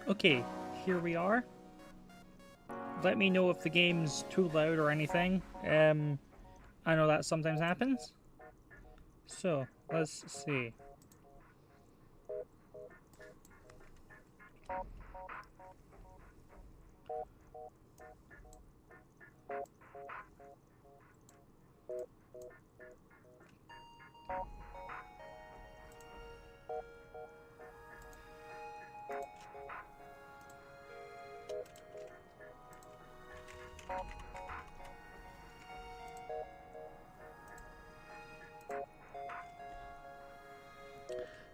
Okay, here we are. Let me know if the game's too loud or anything. I know that sometimes happens. So, let's see.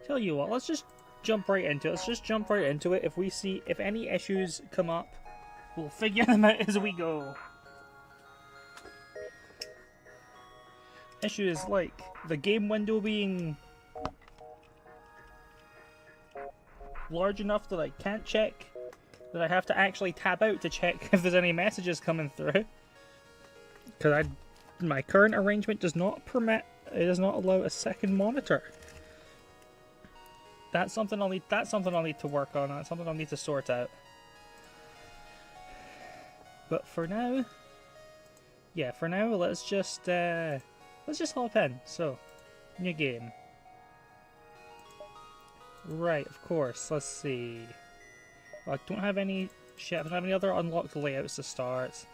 Tell you what, let's just jump right into it. Let's just jump right into it. If any issues come up, we'll figure them out as we go. Issues like the game window being large enough that I can't check, that I have to actually tab out to check if there's any messages coming through. Because my current arrangement does not allow a second monitor. That's something I'll need to work on. That's something I'll need to sort out. But for now, let's just hop in. So, new game. Right, of course. Let's see. Well, I don't have any other unlocked layouts to start.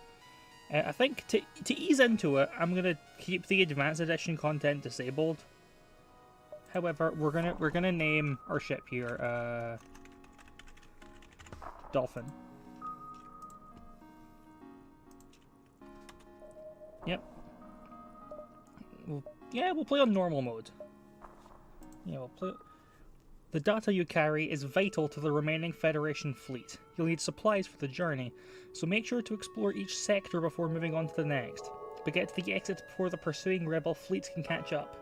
I think to ease into it, I'm gonna keep the Advanced Edition content disabled. However, we're gonna name our ship here Dolphin. Yep. We'll play on normal mode. Yeah, we'll play. The data you carry is vital to the remaining Federation fleet. You'll need supplies for the journey, so make sure to explore each sector before moving on to the next. But get to the exit before the pursuing rebel fleets can catch up.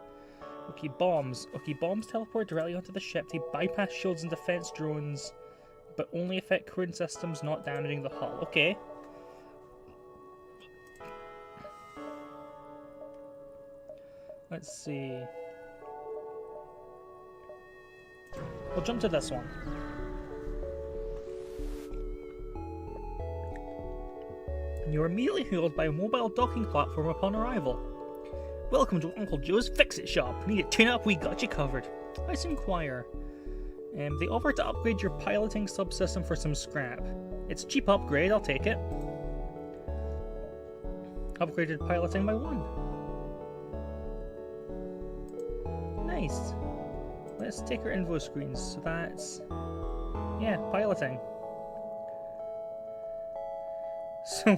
Okay, bombs. Okay, bombs teleport directly onto the ship. They bypass shields and defense drones, but only affect crewing systems, not damaging the hull. Okay. Let's see. We'll jump to this one. You're immediately hailed by a mobile docking platform upon arrival. Welcome to Uncle Joe's Fix-It Shop. Need a tune-up? We got you covered. Let's inquire. They offer to upgrade your piloting subsystem for some scrap. It's a cheap upgrade, I'll take it. Upgraded piloting by 1. Nice. Let's take our info screens. So that's... yeah, piloting. So...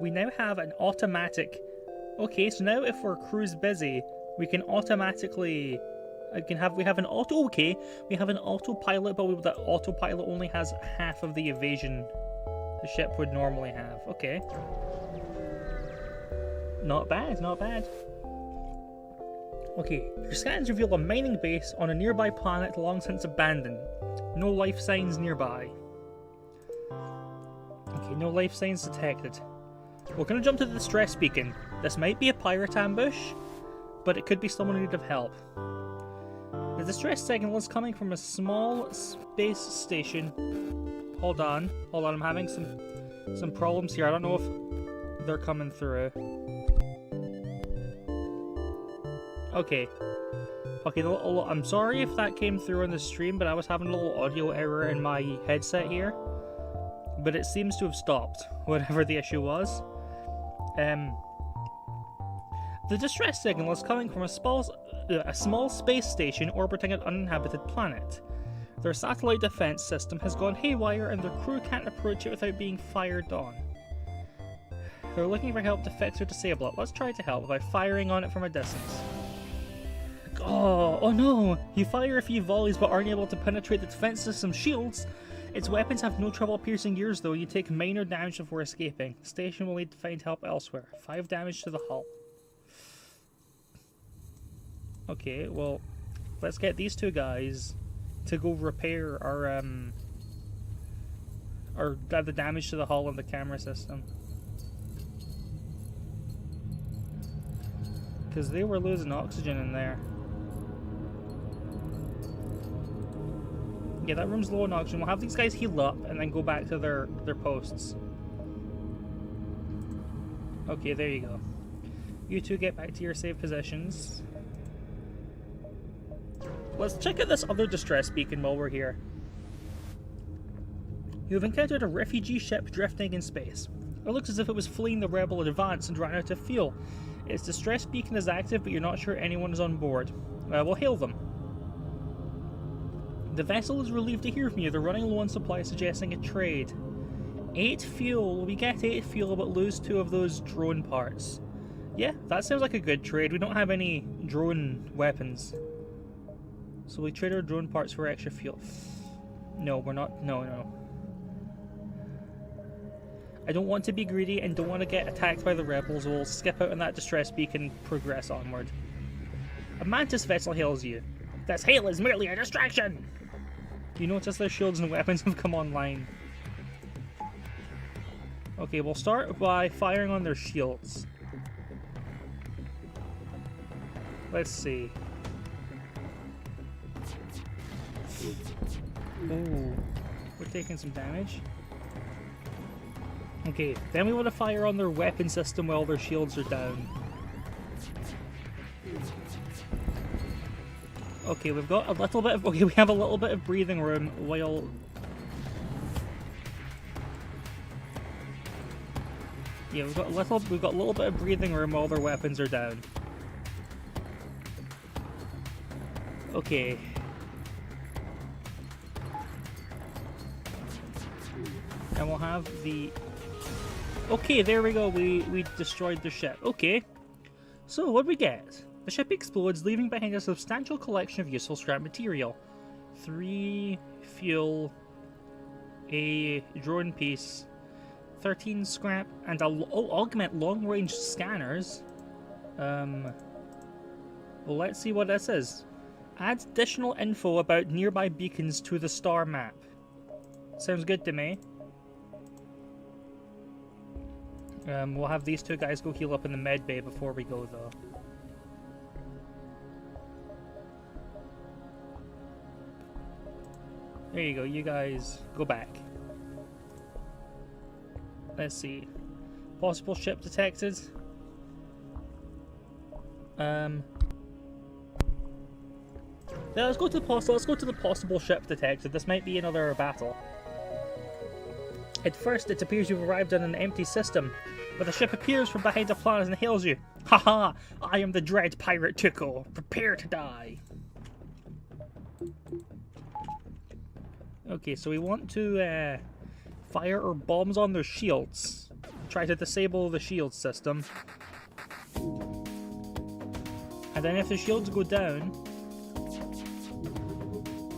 we now have an automatic... okay, so now if our crew's busy, we can automatically... we have an autopilot, but that autopilot only has half of the evasion the ship would normally have. Okay. Not bad, not bad. Okay, your scans reveal a mining base on a nearby planet long since abandoned. No life signs nearby. Okay, no life signs detected. We're gonna jump to the distress beacon. This might be a pirate ambush, but it could be someone in need of help. The distress signal is coming from a small space station. Hold on, I'm having some problems here. I don't know if they're coming through. Okay, I'm sorry if that came through on the stream, but I was having a little audio error in my headset here. But it seems to have stopped, whatever the issue was. The distress signal is coming from a small space station orbiting an uninhabited planet. Their satellite defense system has gone haywire and their crew can't approach it without being fired on. They're looking for help to fix or disable it. Let's try to help by firing on it from a distance. Oh no! You fire a few volleys but aren't able to penetrate the defense system's shields. Its weapons have no trouble piercing yours though. You take minor damage before escaping. The station will need to find help elsewhere. 5 damage to the hull. Okay, well, let's get these two guys to go repair the damage to the hull and the camera system. Because they were losing oxygen in there. Yeah, that room's low on oxygen. We'll have these guys heal up and then go back to their posts. Okay, there you go. You two get back to your safe positions. Let's check out this other distress beacon while we're here. You have encountered a refugee ship drifting in space. It looks as if it was fleeing the rebel advance and ran out of fuel. Its distress beacon is active, but you're not sure anyone is on board. We'll hail them. The vessel is relieved to hear from you. They're running low on supplies, suggesting a trade. 8 fuel. We get 8 fuel, but lose 2 of those drone parts. Yeah, that sounds like a good trade. We don't have any drone weapons. So we trade our drone parts for extra fuel. No, we're not. No. I don't want to be greedy and don't want to get attacked by the rebels. We'll skip out on that distress beacon and progress onward. A mantis vessel hails you. This hail is merely a distraction! You notice their shields and weapons have come online. Okay, we'll start by firing on their shields. Let's see. Ooh, we're taking some damage. Okay, then we want to fire on their weapon system while their shields are down. Okay, we've got a little bit of... Okay, we have a little bit of breathing room while... Yeah, we've got a little bit of breathing room while their weapons are down. Okay. And we'll have the... Okay, there we go. We destroyed the ship. Okay. So, what do we get? The ship explodes, leaving behind a substantial collection of useful scrap material. 3 fuel, a drone piece, 13 scrap, and augment long-range scanners. Well, let's see what this is. Add additional info about nearby beacons to the star map. Sounds good to me. We'll have these 2 guys go heal up in the med bay before we go, though. There you go, you guys go back. Let's see. Possible ship detected. Yeah, let's go to the possible ship detected. This might be another battle. At first, it appears you've arrived on an empty system, but the ship appears from behind a planet and hails you. Haha! I am the dread pirate Tuco. Prepare to die. Okay, so we want to fire our bombs on their shields. Try to disable the shield system. And then if the shields go down...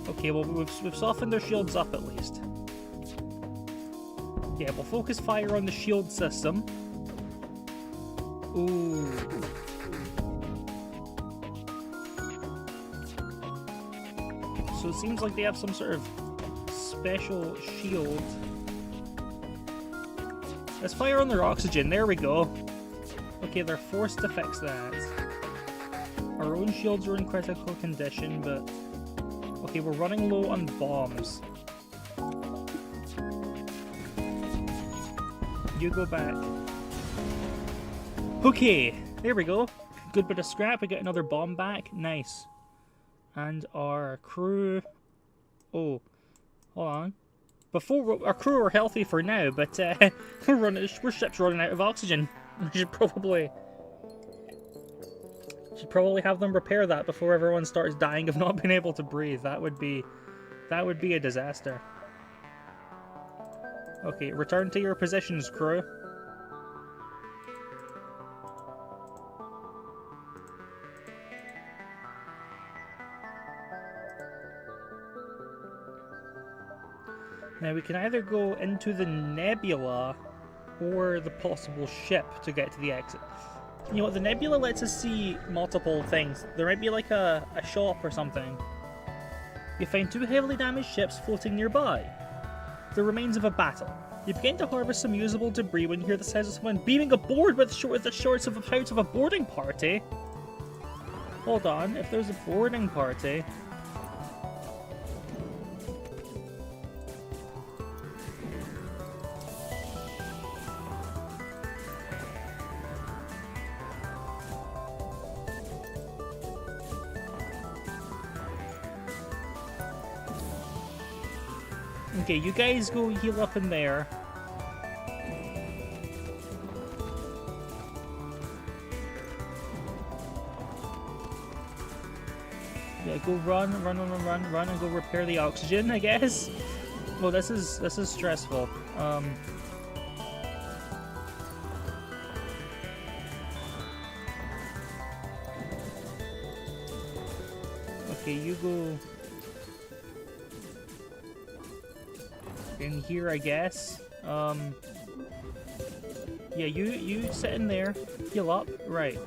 Okay, well we've softened their shields up at least. Yeah, we'll focus fire on the shield system. Ooh. So it seems like they have some sort of special shield. Let's fire on their oxygen. There we go. Okay, they're forced to fix that. Our own shields are in critical condition, but... Okay, we're running low on bombs. You go back. Okay, there we go. Good bit of scrap. We get another bomb back. Nice. And our crew... Oh, hold on. Before our crew are healthy for now, but our ship's running out of oxygen. We should probably have them repair that before everyone starts dying of not being able to breathe. That would be a disaster. Okay, return to your positions, crew. Now we can either go into the nebula or the possible ship to get to the exit. You know what, the nebula lets us see multiple things. There might be like a shop or something. You find 2 heavily damaged ships floating nearby. The remains of a battle. You begin to harvest some usable debris when you hear the sounds of someone beaming aboard with the shorts of a boarding party. Hold on, if there's a boarding party... Okay, you guys go heal up in there. Yeah, go run, and go repair the oxygen, I guess. Well, this is stressful. Okay, you go in here, I guess. Yeah, you sit in there, heal up, right.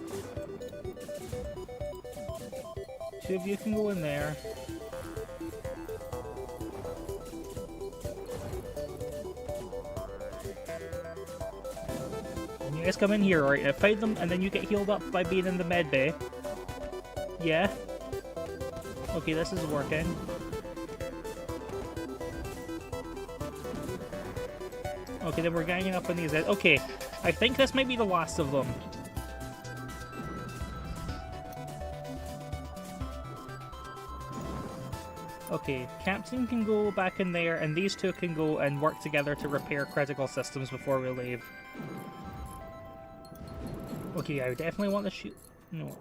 Two of you can go in there. And you guys come in here, alright? Fight them, and then you get healed up by being in the med bay. Yeah? Okay, this is working. Okay, then we're ganging up on these guys. Okay, I think this might be the last of them. Okay, Captain can go back in there, and these two can go and work together to repair critical systems before we leave. Okay, I definitely want to shoot... No.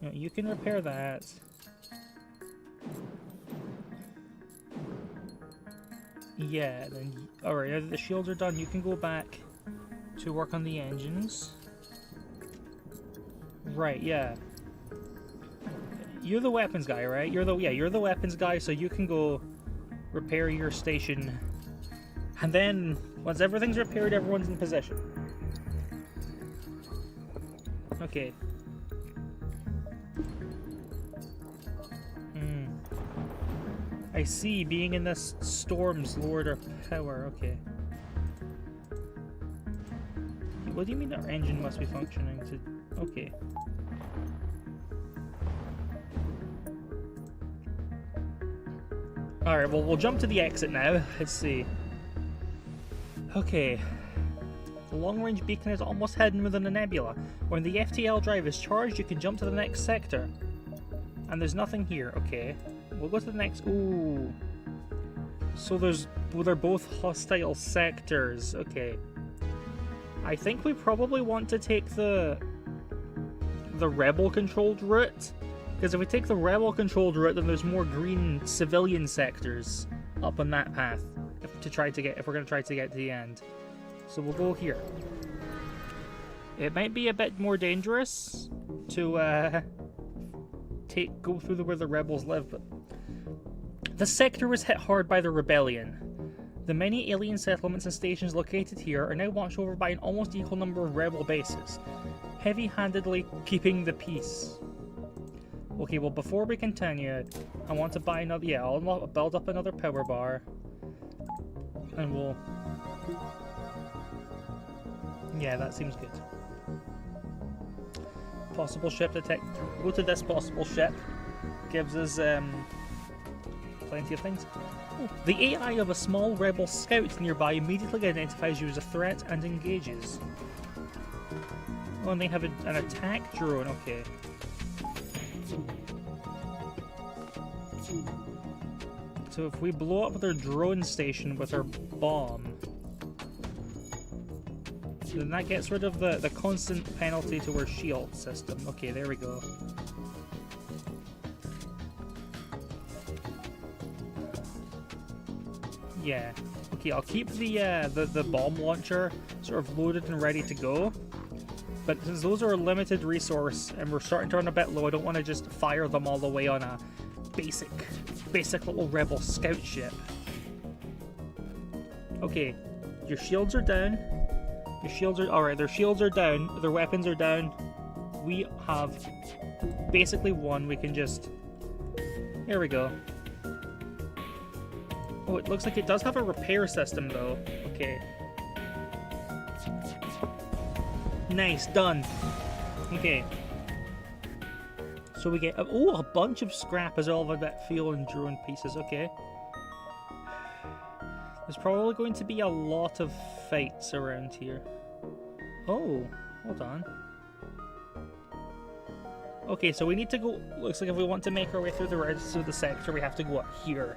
No, you can repair that. Yeah, then... Alright, now that the shields are done, you can go back to work on the engines. Right, yeah. You're the weapons guy, right? You're the weapons guy, so you can go repair your station. And then, once everything's repaired, everyone's in position. Okay. I see, being in this storm's lowered our power, okay. What do you mean our engine must be functioning to... Okay. Alright, well, we'll jump to the exit now. Let's see. Okay. The long-range beacon is almost hidden within a nebula. When the FTL drive is charged, you can jump to the next sector. And there's nothing here. Okay. We'll go to the next... Ooh. So there's... Well, they're both hostile sectors. Okay. I think we probably want to take the rebel-controlled route. Because if we take the rebel-controlled route, then there's more green civilian sectors up on that path if we're going to try to get to the end. So we'll go here. It might be a bit more dangerous to go through where the rebels live, but the sector was hit hard by the rebellion. The many alien settlements and stations located here are now watched over by an almost equal number of rebel bases, heavy-handedly keeping the peace. Okay, well, before we continue, I want to buy another... Yeah, I'll build up another power bar. And we'll... Yeah, that seems good. Possible ship detect. Go to this possible ship. Gives us, plenty of things. Oh, the AI of a small rebel scout nearby immediately identifies you as a threat and engages. Oh, and they have an attack drone, okay. So if we blow up their drone station with our bomb, then that gets rid of the constant penalty to our shield system. Okay, there we go. Yeah. Okay, I'll keep the bomb launcher sort of loaded and ready to go. But since those are a limited resource and we're starting to run a bit low, I don't want to just fire them all the way on a basic little rebel scout ship. Okay, your shields are down. Your shields are... Alright, their shields are down. Their weapons are down. We have basically won. We can just... There we go. Oh, it looks like it does have a repair system, though. Okay. Nice, done. Okay. So we get... Oh, a bunch of scrap as well of that fuel and drone pieces. Okay. There's probably going to be a lot of fights around here. Oh, hold on. Okay, so we need to go... Looks like if we want to make our way through the rest of the sector, we have to go up here.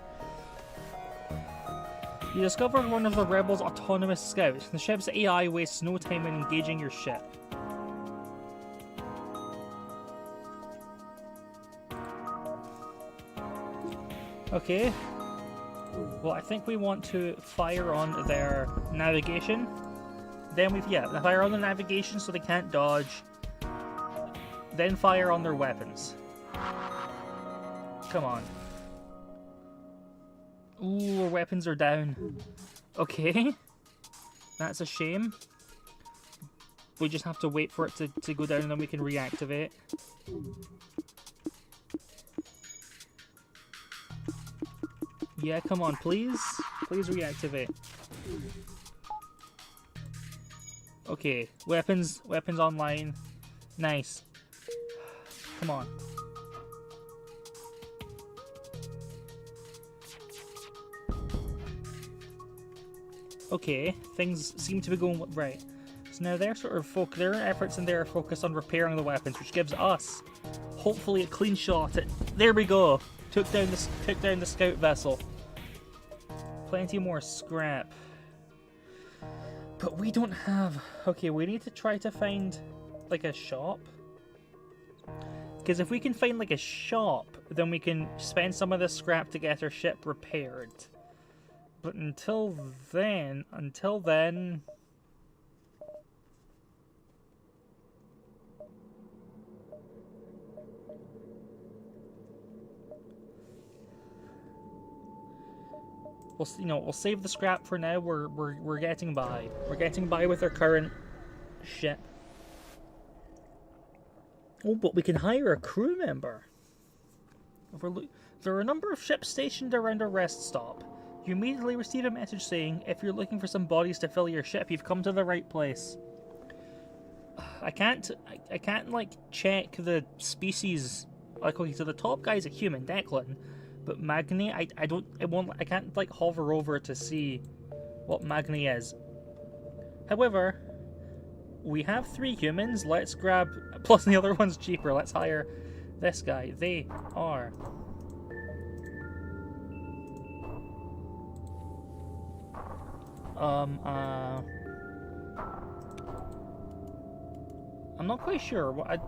You discover one of the rebels' autonomous scouts. The ship's AI wastes no time in engaging your ship. Okay. Well, I think we want to fire on their navigation. Then fire on the navigation so they can't dodge. Then fire on their weapons. Come on. Ooh, our weapons are down. Okay. That's a shame. We just have to wait for it to go down and then we can reactivate. Yeah, come on, please. Please reactivate. Okay, weapons online. Nice. Come on. Okay, things seem to be going right. So now their efforts and their focus on repairing the weapons, which gives us hopefully a clean shot at. There we go. Took down the scout vessel. Plenty more scrap. But we don't have... Okay, we need to try to find, like, a shop. Because if we can find, like, a shop, then we can spend some of the scrap to get our ship repaired. But until then... We'll save the scrap for now. We're getting by. We're getting by with our current ship. Oh, but we can hire a crew member. There are a number of ships stationed around a rest stop. You immediately receive a message saying, if you're looking for some bodies to fill your ship, you've come to the right place. I can't like check the species. Like, okay, so the top guy's a human, Declan. But Magni, I can't like hover over to see what Magni is. However, we have 3 humans. Let's grab, plus the other one's cheaper. Let's hire this guy. They are I'm not quite sure what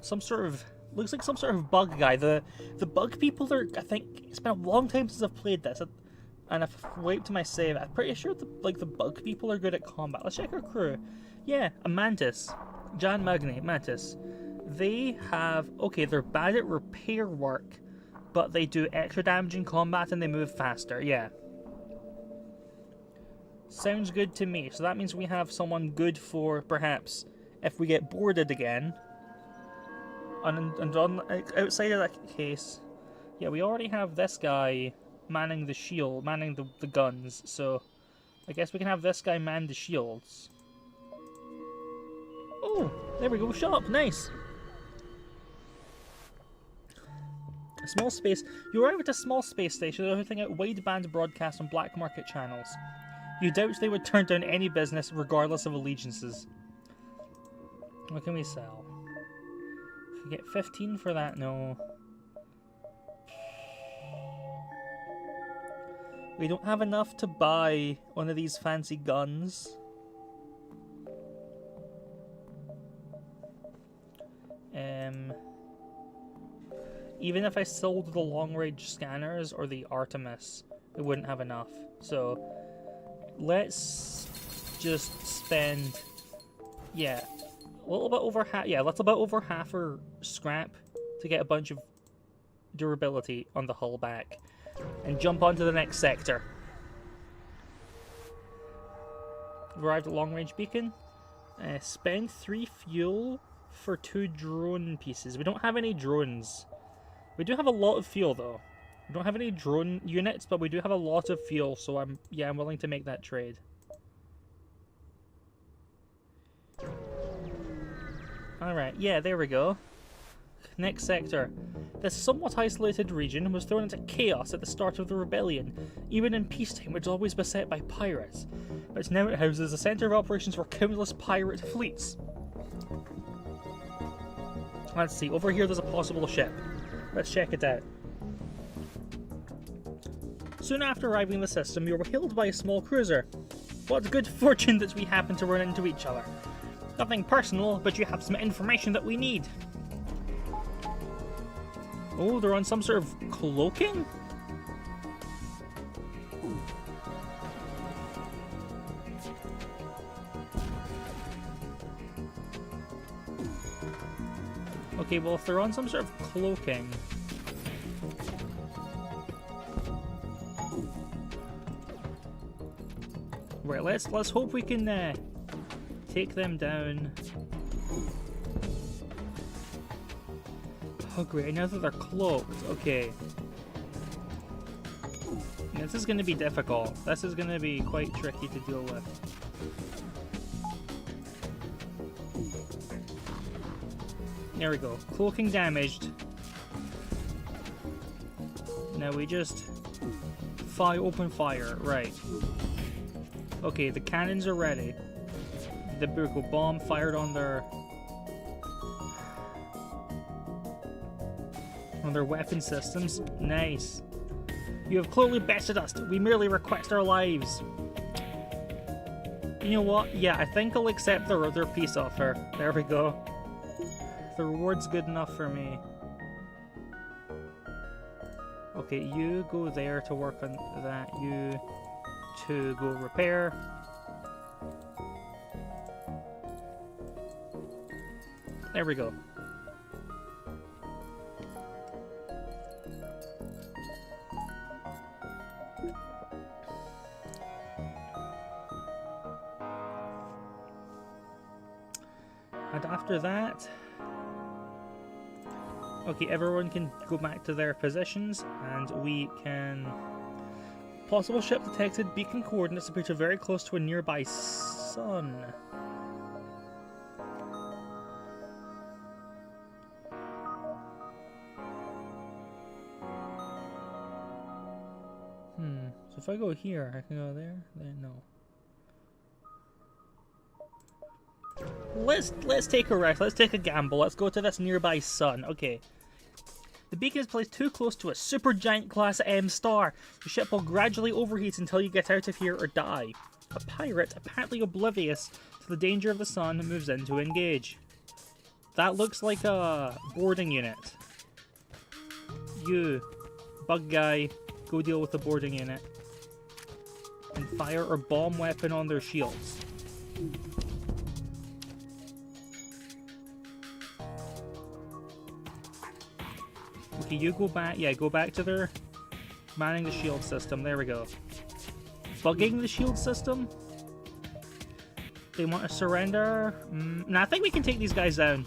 some sort of. Looks like some sort of bug guy. The bug people are, I think, it's been a long time since I've played this, and I've wiped to my save. I'm pretty sure the bug people are good at combat. Let's check our crew. Yeah, a Mantis. Jan Magni, Mantis. They have, okay, they're bad at repair work, but they do extra damage in combat and they move faster, yeah. Sounds good to me. So that means we have someone good for, perhaps, if we get boarded again. And on outside of that case, yeah, we already have this guy manning the shield, manning the guns, so I guess we can have this guy man the shields. Oh, there we go, shop, nice. A small space. You arrive at a small space station everything out wideband broadcasts on black market channels. You doubt they would turn down any business regardless of allegiances. What can we sell? We get 15 for that, no. We don't have enough to buy one of these fancy guns. Even if I sold the long-range scanners or the Artemis, we wouldn't have enough. So, let's just spend, yeah, a little bit over half. Yeah, that's about over half our scrap to get a bunch of durability on the hull back, and jump onto the next sector. Arrived at long-range beacon. Spend 3 fuel for 2 drone pieces. We don't have any drones. We do have a lot of fuel though. We don't have any drone units, but we do have a lot of fuel, so I'm willing to make that trade. Alright, yeah, there we go. Next sector. This somewhat isolated region was thrown into chaos at the start of the rebellion, even in peacetime, which was always beset by pirates. But now it houses a centre of operations for countless pirate fleets. Let's see, over here there's a possible ship. Let's check it out. Soon after arriving in the system, you were hailed by a small cruiser. What good fortune that we happened to run into each other. Nothing personal, but you have some information that we need. Oh, they're on some sort of cloaking? Okay, well, if they're on some sort of cloaking... Right, let's hope we can take them down. Oh great, now that they're cloaked, okay. This is going to be difficult. This is going to be quite tricky to deal with. There we go. Cloaking damaged. Now we just open fire. Right. Okay, the cannons are ready. The Burko bomb fired on their weapon systems. Nice. You have clearly bested us. We merely request our lives. You know what? Yeah, I think I'll accept their peace offer. There we go. The reward's good enough for me. Okay, you go there to work on that. You two go repair. There we go. And after that... Okay, everyone can go back to their positions, and we can... Possible ship detected. Beacon coordinates appear to be very close to a nearby sun. So if I go here, I can go there? There, no. Let's take a rest. Let's take a gamble. Let's go to this nearby sun. Okay. The beacon is placed too close to a supergiant class M star. The ship will gradually overheat until you get out of here or die. A pirate, apparently oblivious to the danger of the sun, moves in to engage. That looks like a boarding unit. You, bug guy, go deal with the boarding unit. And fire a bomb weapon on their shields. Okay, you go back. Yeah, go back to their manning the shield system. There we go. Bugging the shield system. They want to surrender. Nah, I think we can take these guys down.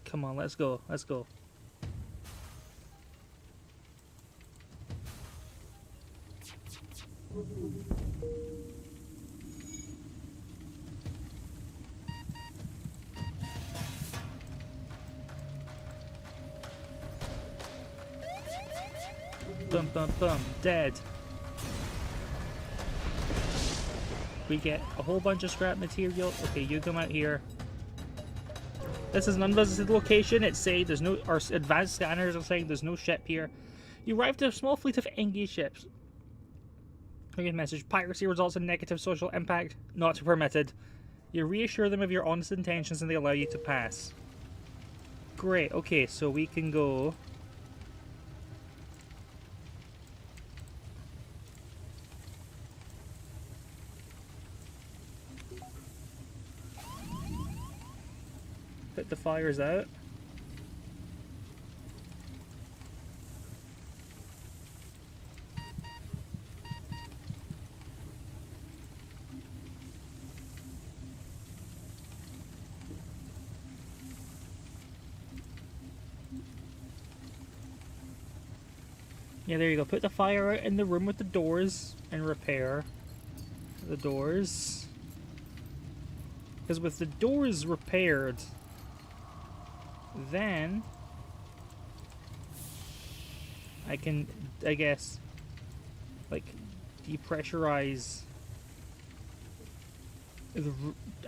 Come on, let's go. Let's go. Bum bum bum, dead. We get a whole bunch of scrap material. Okay, you come out here. This is an unvisited location. It's saying there's no, our advanced scanners are saying there's no ship here. You arrived at a small fleet of engaged ships. Good message. Piracy results in negative social impact. Not permitted. You reassure them of your honest intentions and they allow you to pass. Great. Okay, so we can go... Put the fires out. Yeah, there you go. Put the fire out in the room with the doors and repair the doors. Because with the doors repaired, then I can, I guess, like, depressurize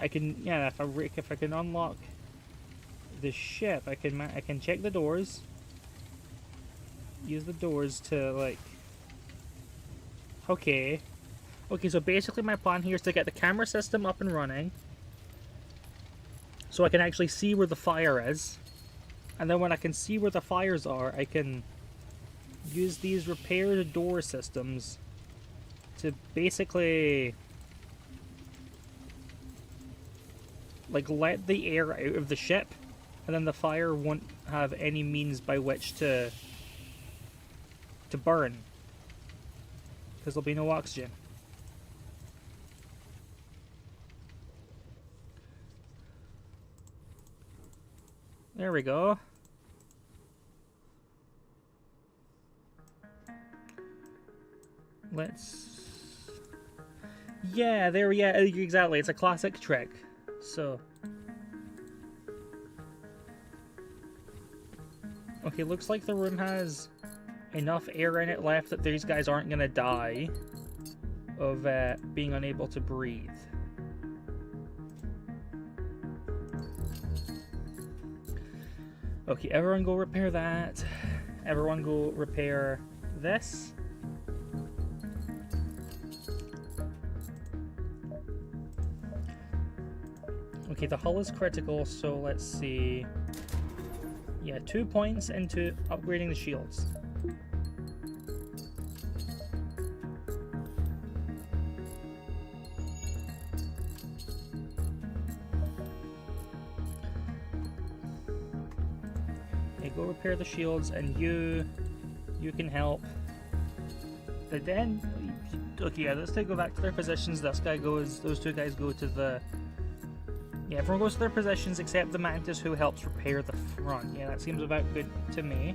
I can, yeah, if I can unlock the ship, I can check the doors. Use the doors to, like... Okay. Okay, so basically my plan here is to get the camera system up and running. So I can actually see where the fire is. And then when I can see where the fires are, I can use these repaired door systems to basically... like, let the air out of the ship. And then the fire won't have any means by which to burn. Because there'll be no oxygen. There we go. Let's... Yeah, exactly. It's a classic trick. So... Okay, looks like the room has enough air in it left that these guys aren't gonna die of being unable to breathe. Okay, everyone go repair that. Everyone go repair this. Okay, the hull is critical, so let's see. Yeah, 2 points into upgrading the shields. Okay, go repair the shields, and you can help. But then, okay, yeah, let's go back to their positions. This guy goes, those two guys go to the... Yeah, everyone goes to their positions except the Mantis, who helps repair the front. Yeah, that seems about good to me.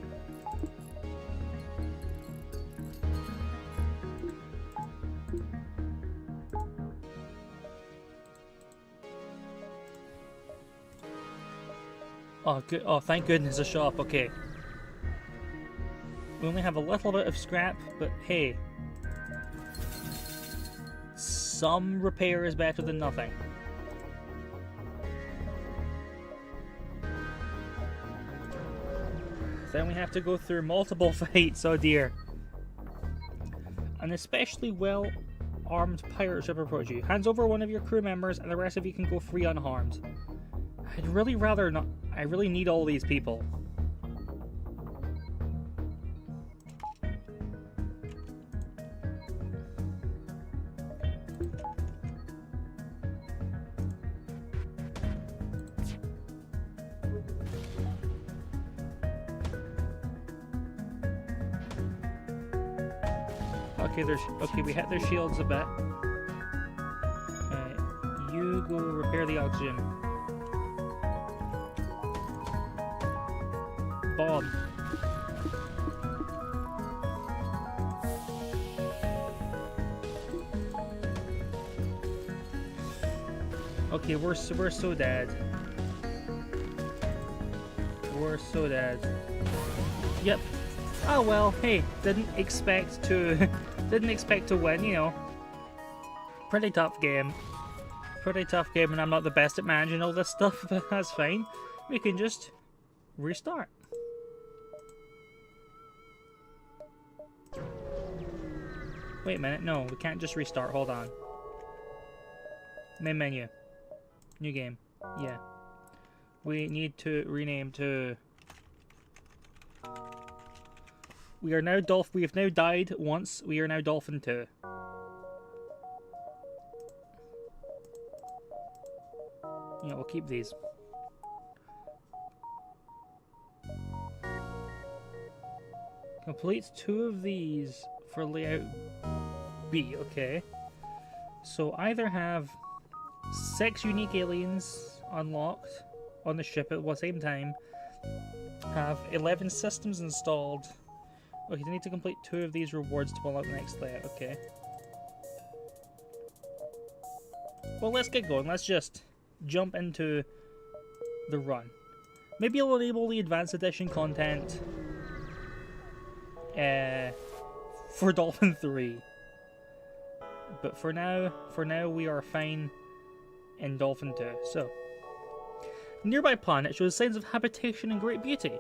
Oh, good. Oh, thank goodness, a shop. Okay. We only have a little bit of scrap, but hey. Some repair is better than nothing. Then we have to go through multiple fights, oh dear. An especially well-armed pirate ship approaches you. Hands over one of your crew members and the rest of you can go free unharmed. I'd really rather not. I really need all these people. Okay, we hit their shields a bit. You go repair the oxygen. Bob. Okay, we're so dead. We're so dead. Yep. Oh well, hey, didn't expect to win, you know. Pretty tough game. Pretty tough game, and I'm not the best at managing all this stuff, but that's fine. We can just restart. Wait a minute, no, we can't just restart, hold on. Main menu. New game. Yeah. We need to rename to... We have now died once. We are now Dolphin 2. Yeah, we'll keep these. Complete 2 of these for layout B, okay. So either have 6 unique aliens unlocked on the ship at the same time, have 11 systems installed. Okay, you need to complete 2 of these rewards to unlock the next layout, okay. Well, let's get going. Let's just jump into the run. Maybe I'll enable the Advanced Edition content for Dolphin 3. But for now we are fine in Dolphin 2. So, nearby planet shows signs of habitation and great beauty.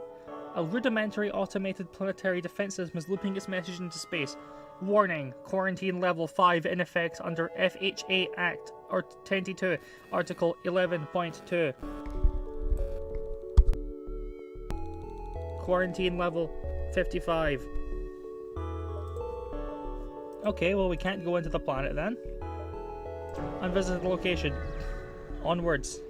A rudimentary automated planetary defense system is looping its message into space. Warning, quarantine level 5 in effect under FHA Act or 22, Article 11.2. Quarantine level 55. Okay, well we can't go into the planet then. Unvisited location. Onwards.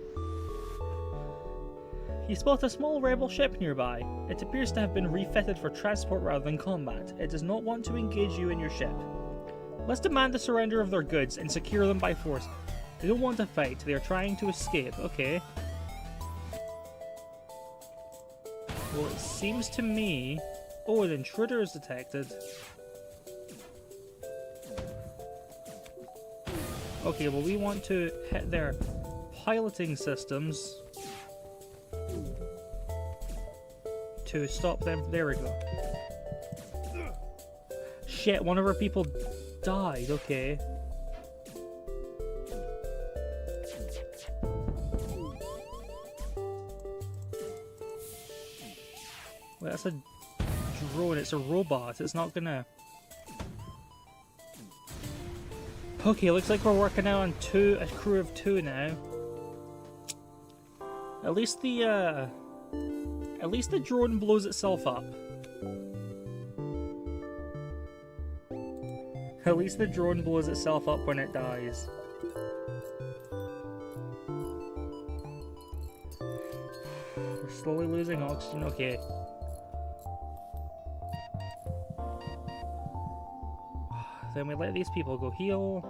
You spot a small rebel ship nearby. It appears to have been refitted for transport rather than combat. It does not want to engage you in your ship. Let's demand the surrender of their goods and secure them by force. They don't want to fight, they are trying to escape. Okay. Well, it seems to me... Oh, an intruder is detected. Okay, well we want to hit their piloting systems to stop them. There we go. Shit, one of our people died. Okay. Well, that's a drone. It's a robot. It's not gonna... Okay, looks like we're working out on a crew of 2 now. At least the drone blows itself up. At least the drone blows itself up when it dies. We're slowly losing oxygen. Okay. Then we let these people go heal.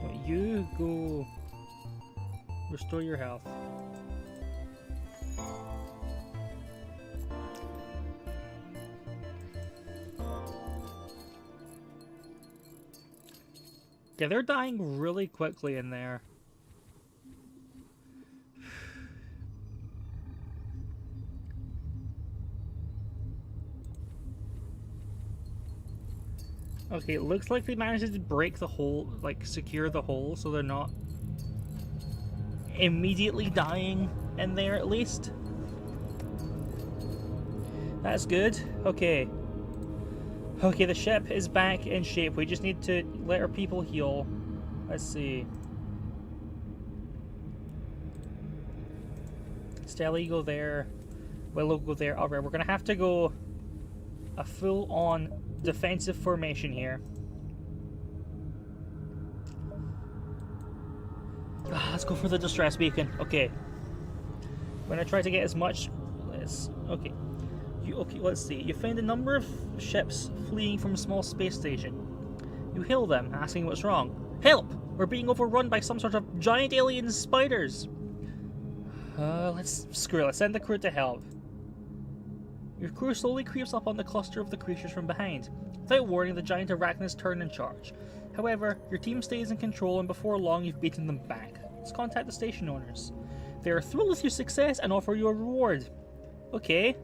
No, you go restore your health. Yeah, they're dying really quickly in there. Okay, it looks like they managed to break the hole, like secure the hole, so they're not immediately dying in there at least. That's good. Okay. Okay, the ship is back in shape. We just need to let our people heal. Let's see. Stella, you go there. Willow, go there. Alright, we're gonna have to go a full-on defensive formation here. Let's go for the distress beacon. Okay. I'm gonna try to get as much... Okay. Let's see. You find a number of ships fleeing from a small space station. You hail them, asking what's wrong. Help! We're being overrun by some sort of giant alien spiders! Let's send the crew to help. Your crew slowly creeps up on the cluster of the creatures from behind. Without warning, the giant arachnids turn and charge. However, your team stays in control and before long you've beaten them back. Let's contact the station owners. They are thrilled with your success and offer you a reward. Okay.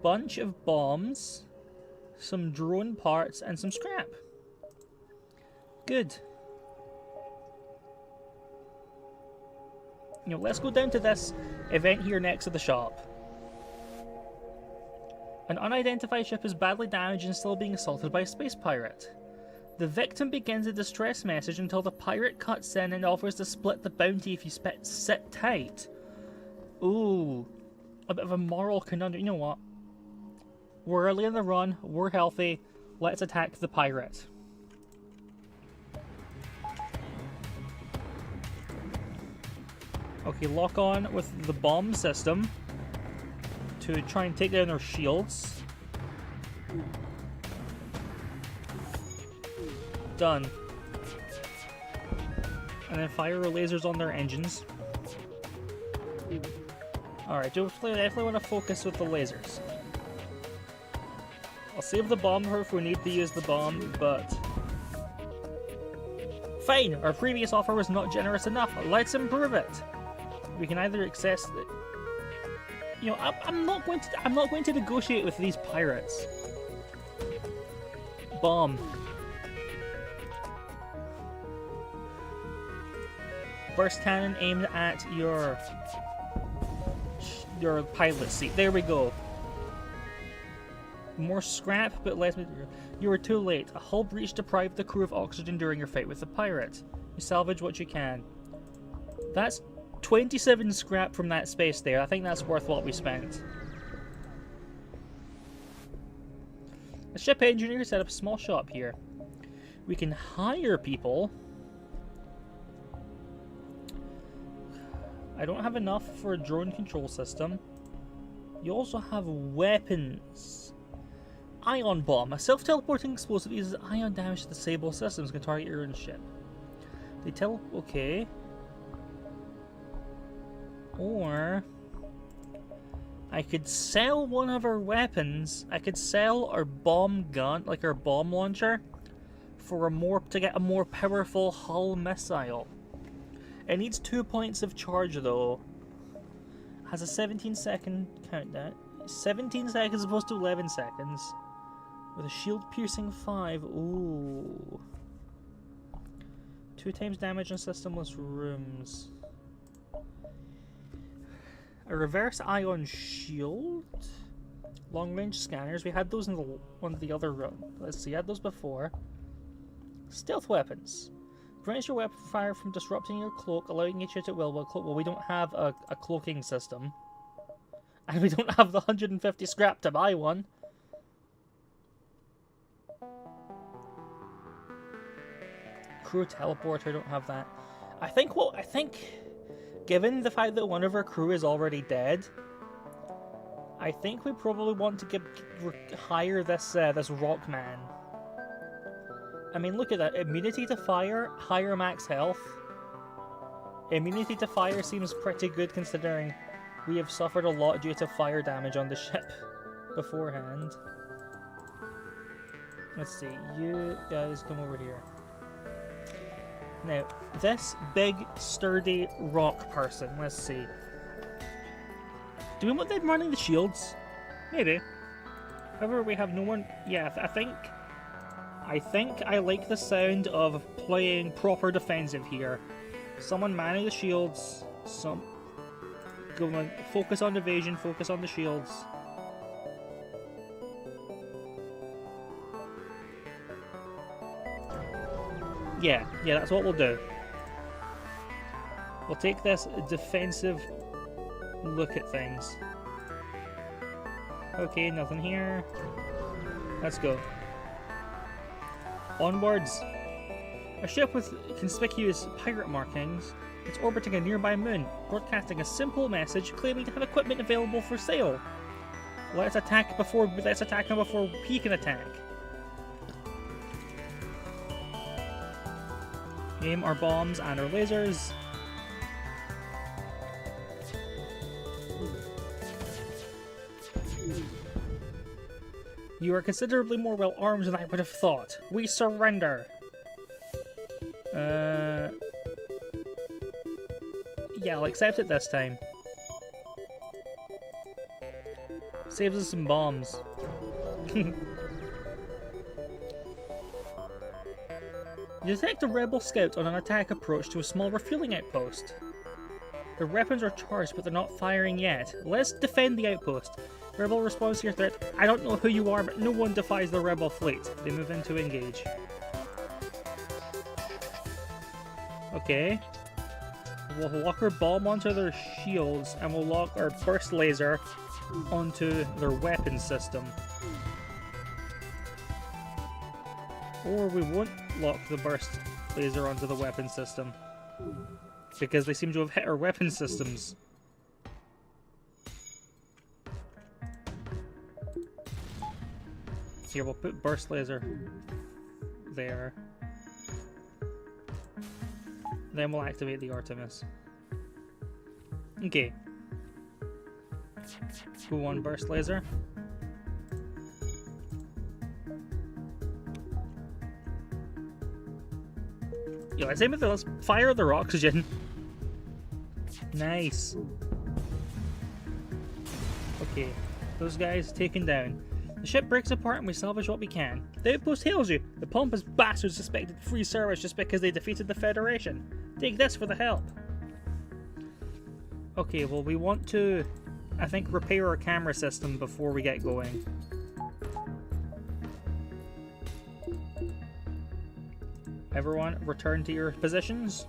Bunch of bombs, some drone parts, and some scrap. Good. You know, let's go down to this event here next to the shop. An unidentified ship is badly damaged and still being assaulted by a space pirate. The victim begins a distress message until the pirate cuts in and offers to split the bounty if you sit tight. Ooh, a bit of a moral conundrum. You know what? We're early in the run, we're healthy, let's attack the pirate. Okay, lock on with the bomb system to try and take down their shields. Done. And then fire lasers on their engines. Alright, definitely want to focus with the lasers. I'll save the bomb if we need to use the bomb, but... Fine! Our previous offer was not generous enough. Let's improve it! We can either access the... You know, I'm not going to negotiate with these pirates. Bomb. Burst cannon aimed at your pilot seat. There we go. More scrap, but less material. You were too late. A hull breach deprived the crew of oxygen during your fight with the pirate. You salvage what you can. That's 27 scrap from that space there. I think that's worth what we spent. A ship engineer set up a small shop here. We can hire people. I don't have enough for a drone control system. You also have weapons. Ion bomb. A self-teleporting explosive uses ion damage to disable systems can target your own ship. They tell... okay. Or... I could sell one of our weapons. I could sell our bomb gun, like our bomb launcher, for to get a more powerful hull missile. It needs 2 points of charge though. Has a 17-second countdown. 17 seconds as opposed to 11 seconds. With a shield piercing 5. Ooh. 2 times damage on systemless rooms. A reverse ion shield. Long range scanners. We had those in one of the other room. Let's see, we had those before. Stealth weapons. Prevents your weapon fire from disrupting your cloak, allowing you to shoot at will while cloak. Well, we don't have a cloaking system. And we don't have the 150 scrap to buy one. Crew teleporter, don't have that. I think given the fact that one of our crew is already dead, I think we probably want to hire this rock man. I mean, look at that. Immunity to fire, higher max health. Immunity to fire seems pretty good considering we have suffered a lot due to fire damage on the ship beforehand. Let's see, you guys come over here. Now, this big, sturdy rock person, let's see. Do we want them running the shields? Maybe. However, we have no one... yeah, I think I like the sound of playing proper defensive here. Someone manning the shields, going focus on evasion, focus on the shields. Yeah, that's what we'll do. We'll take this defensive look at things. Okay, nothing here. Let's go. Onwards. A ship with conspicuous pirate markings. It's orbiting a nearby moon, broadcasting a simple message claiming to have equipment available for sale. Let's attack him before he can attack. Aim our bombs and our lasers. You are considerably more well armed than I would have thought. We surrender. Yeah, I'll accept it this time. Saves us some bombs. You detect a rebel scout on an attack approach to a small refueling outpost. Their weapons are charged, but they're not firing yet. Let's defend the outpost. Rebel responds to your threat. I don't know who you are, but no one defies the rebel fleet. They move in to engage. Okay. We'll lock our bomb onto their shields, and we'll lock our burst laser onto their weapon system. Or we won't lock the burst laser onto the weapon system, because they seem to have hit our weapon systems. Here, we'll put burst laser there. Then we'll activate the Artemis. Okay. Go on, burst laser. Yo, let's fire their oxygen. Nice. Okay, those guys taken down. The ship breaks apart and we salvage what we can. The outpost hails you. The pompous bastards suspected free service just because they defeated the Federation. Take this for the help. Okay, well we want to, I think, repair our camera system before we get going. Everyone, return to your positions.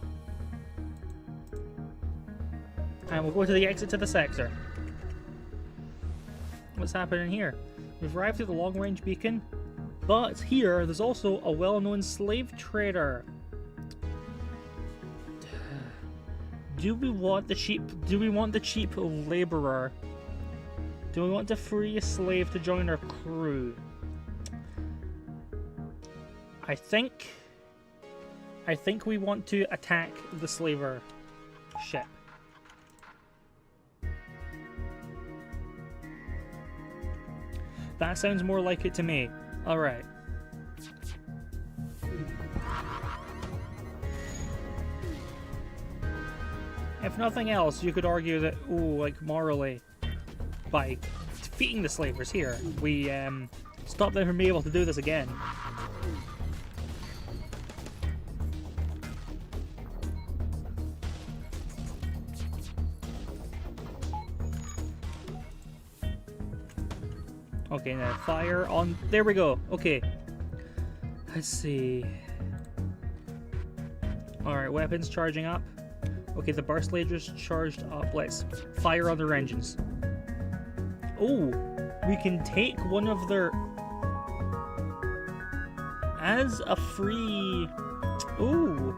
And we'll go to the exit to the sector. What's happening here? We've arrived at the long-range beacon, but here there's also a well-known slave trader. Do we want the cheap? Do we want the cheap laborer? Do we want to free a slave to join our crew? I think we want to attack the slaver ship. That sounds more like it to me. Alright. If nothing else, you could argue that, like morally, by defeating the slavers here, we stop them from being able to do this again. Okay, now fire on... There we go. Okay. Let's see. Alright, weapons charging up. Okay, the burst lasers charged up. Let's fire on their engines. Oh, we can take one of their... As a free... Ooh.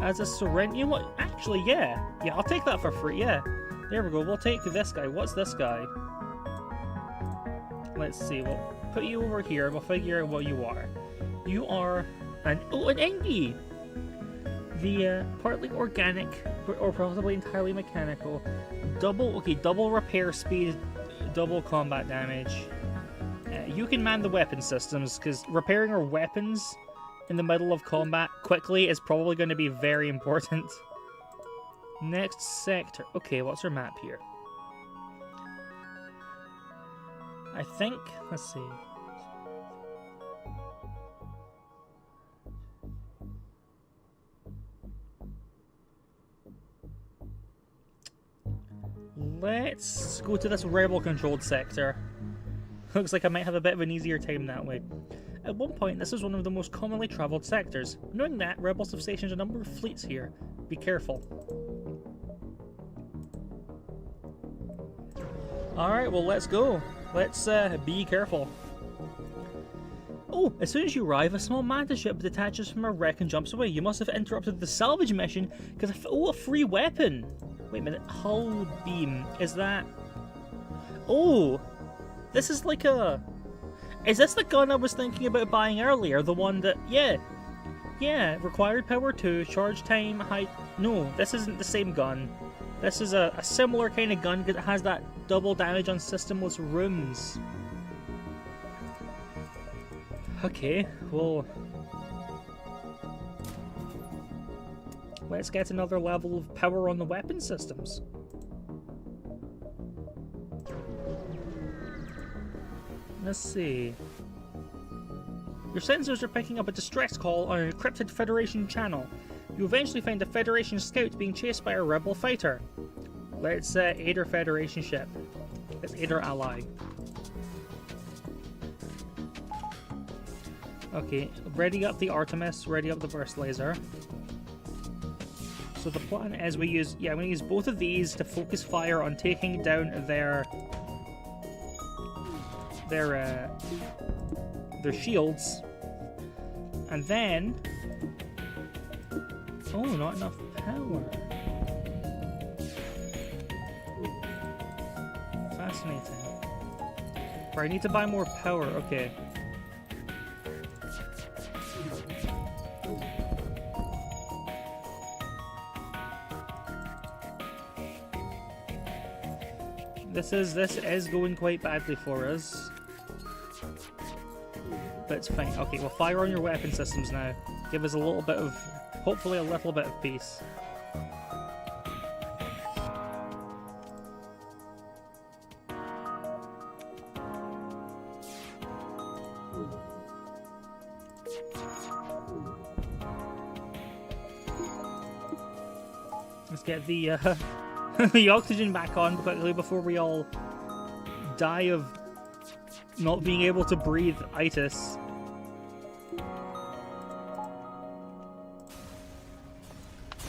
As a surrender... You know what? Actually, yeah. Yeah, I'll take that for free, yeah. There we go. We'll take this guy. What's this guy? Let's see, we'll put you over here, we'll figure out what you are. You are an Engi! The partly organic, or possibly entirely mechanical. Double repair speed, double combat damage. You can man the weapon systems, because repairing our weapons in the middle of combat quickly is probably going to be very important. Next sector. Okay, what's our map here? I think, let's see. Let's go to this rebel-controlled sector. Looks like I might have a bit of an easier time that way. At one point, this was one of the most commonly travelled sectors. Knowing that, rebels have stationed a number of fleets here. Be careful. Alright, well let's go. Let's be careful. Oh, as soon as you arrive, a small manta ship detaches from a wreck and jumps away. You must have interrupted the salvage mission because a free weapon. Wait a minute, hull beam, is that... Oh, this is like a... Is this the gun I was thinking about buying earlier? The one that, yeah, required power 2, charge time, height... No, this isn't the same gun. This is a similar kind of gun because it has that double damage on systemless rooms. Okay, well... Let's get another level of power on the weapon systems. Let's see. Your sensors are picking up a distress call on an encrypted Federation channel. You eventually find a Federation scout being chased by a rebel fighter. Let's aid our Federation ship. Let's aid our ally. Okay, ready up the Artemis, ready up the burst laser. So the plan is we use, I'm going to use both of these to focus fire on taking down their shields, and then, oh, not enough power. Fascinating. Right, I need to buy more power. Okay. This is going quite badly for us. But it's fine. Okay, well, fire on your weapon systems now. Give us a little bit of, hopefully a little bit of peace. Let's get the the oxygen back on quickly before we all die of not being able to breathe itis.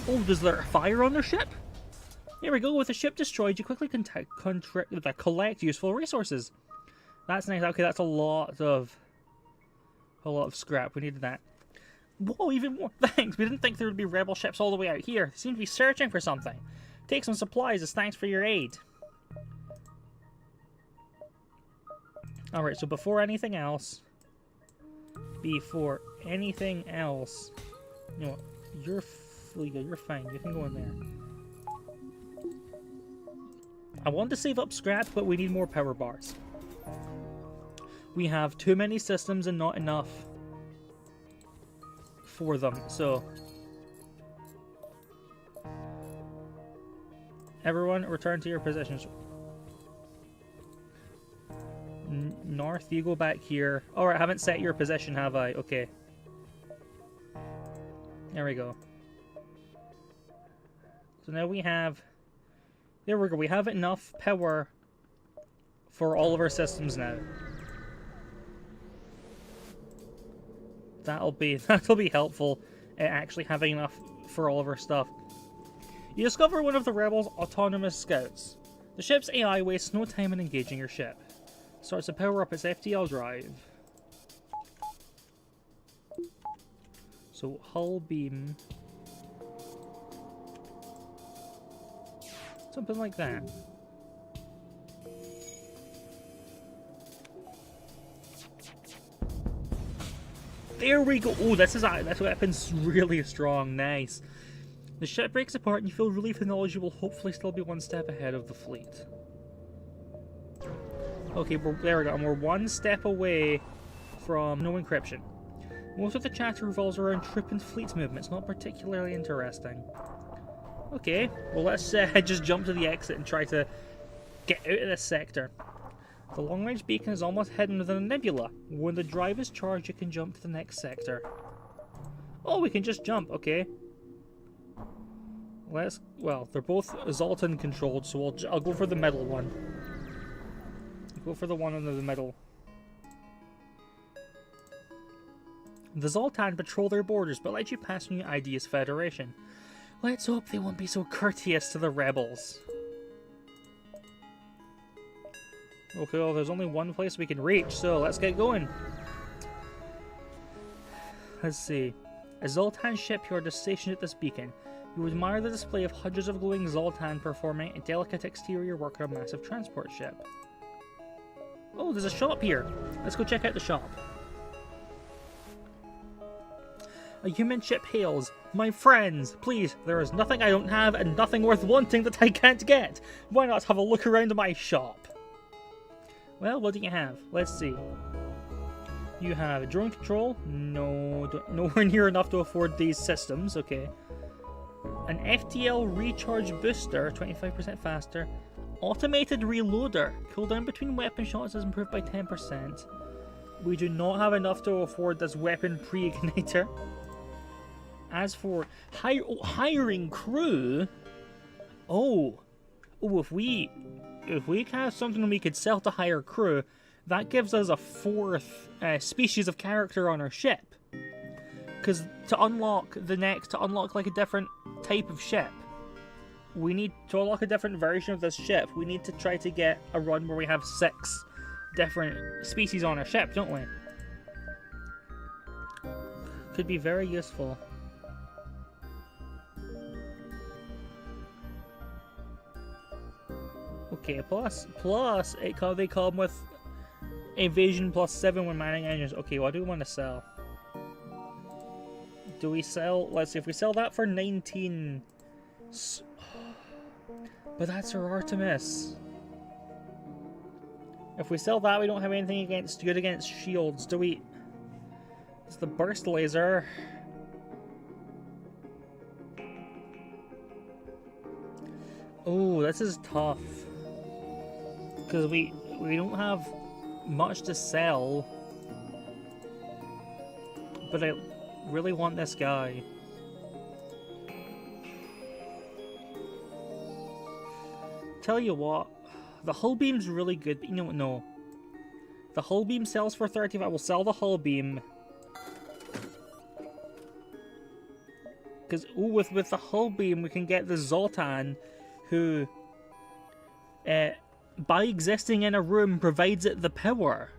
Oh, is there a fire on their ship? Here we go. With the ship destroyed, you quickly collect useful resources. That's nice. Okay, that's a lot of scrap. We needed that. Whoa, even more. Thanks. We didn't think there would be rebel ships all the way out here. They seem to be searching for something. Take some supplies as thanks for your aid. Alright, so before anything else, you know what, you're fine. You can go in there. I want to save up scrap, but we need more power bars. We have too many systems and not enough for them, so everyone return to your positions. North, you go back here. Alright, I haven't set your position, have I? Okay. There we go. So now we have... There we go. We have enough power for all of our systems now. That'll be helpful at actually having enough for all of our stuff. You discover one of the rebels' autonomous scouts. The ship's AI wastes no time in engaging your ship. Starts to power up its FTL drive. So hull beam. Something like that. There we go. Oh, this weapon's really strong. Nice. The ship breaks apart and you feel relief and knowledge you will hopefully still be one step ahead of the fleet. Okay, there we go. And we're one step away from no encryption. Most of the chatter revolves around troop and fleet movements, not particularly interesting. Okay, well let's just jump to the exit and try to get out of this sector. The long-range beacon is almost hidden within a nebula. When the drive is charged, you can jump to the next sector. Oh, we can just jump, okay. Well, they're both Zoltan controlled, so I'll go for the middle one. Go for the one under the middle. The Zoltan patrol their borders, but let you pass when your ID is Federation. Let's hope they won't be so courteous to the rebels. Okay, well, there's only one place we can reach, so let's get going. Let's see. A Zoltan shipyard is stationed at this beacon. You admire the display of hundreds of glowing Zoltan performing a delicate exterior work on a massive transport ship. Oh, there's a shop here. Let's go check out the shop. A human ship hails. My friends, please, there is nothing I don't have and nothing worth wanting that I can't get. Why not have a look around my shop? Well, what do you have? Let's see. You have drone control. No, nowhere near enough to afford these systems. Okay. An FTL recharge booster, 25% faster. Automated reloader. Cooldown between weapon shots is improved by 10%. We do not have enough to afford this weapon pre-igniter. As for hiring crew, if we have something we could sell to hire crew, that gives us a fourth species of character on our ship. Because to unlock like a different type of ship, to unlock a different version of this ship, we need to try to get a run where we have 6 different species on our ship, don't we? Could be very useful. Okay, plus they come with evasion +7 when manning engines. Okay, what do we want to sell? Do we sell? Let's see, if we sell that for 19. But that's our Artemis. If we sell that, we don't have anything good against shields, do we? It's the burst laser. Oh, this is tough. Because we don't have much to sell. But I really want this guy. Tell you what, the hull beam's really good, but you know what? No. The hull beam sells for 35. I will sell the hull beam. Because, oh, with the hull beam, we can get the Zoltan, who, by existing in a room, provides it the power.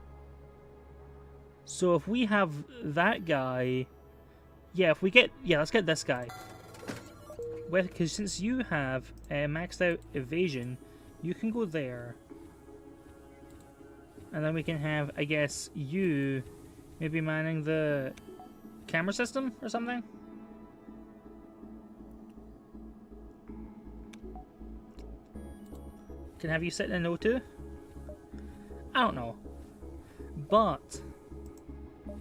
So if we have that guy... Yeah, if we get... Yeah, let's get this guy. Because since you have maxed out evasion, you can go there. And then we can have, I guess, you maybe manning the camera system or something? Can have you sit in O2? I don't know. But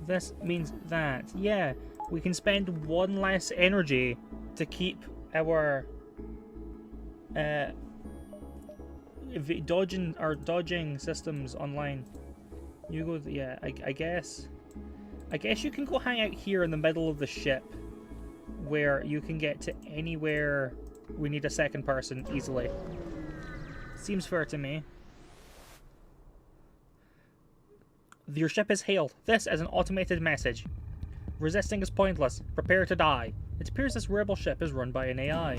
this means that, yeah, we can spend one less energy to keep our dodging systems online. You go, yeah, I guess you can go hang out here in the middle of the ship, where you can get to anywhere we need a second person easily. Seems fair to me. Your ship is hailed. This is an automated message. Resisting is pointless. Prepare to die. It appears this rebel ship is run by an AI.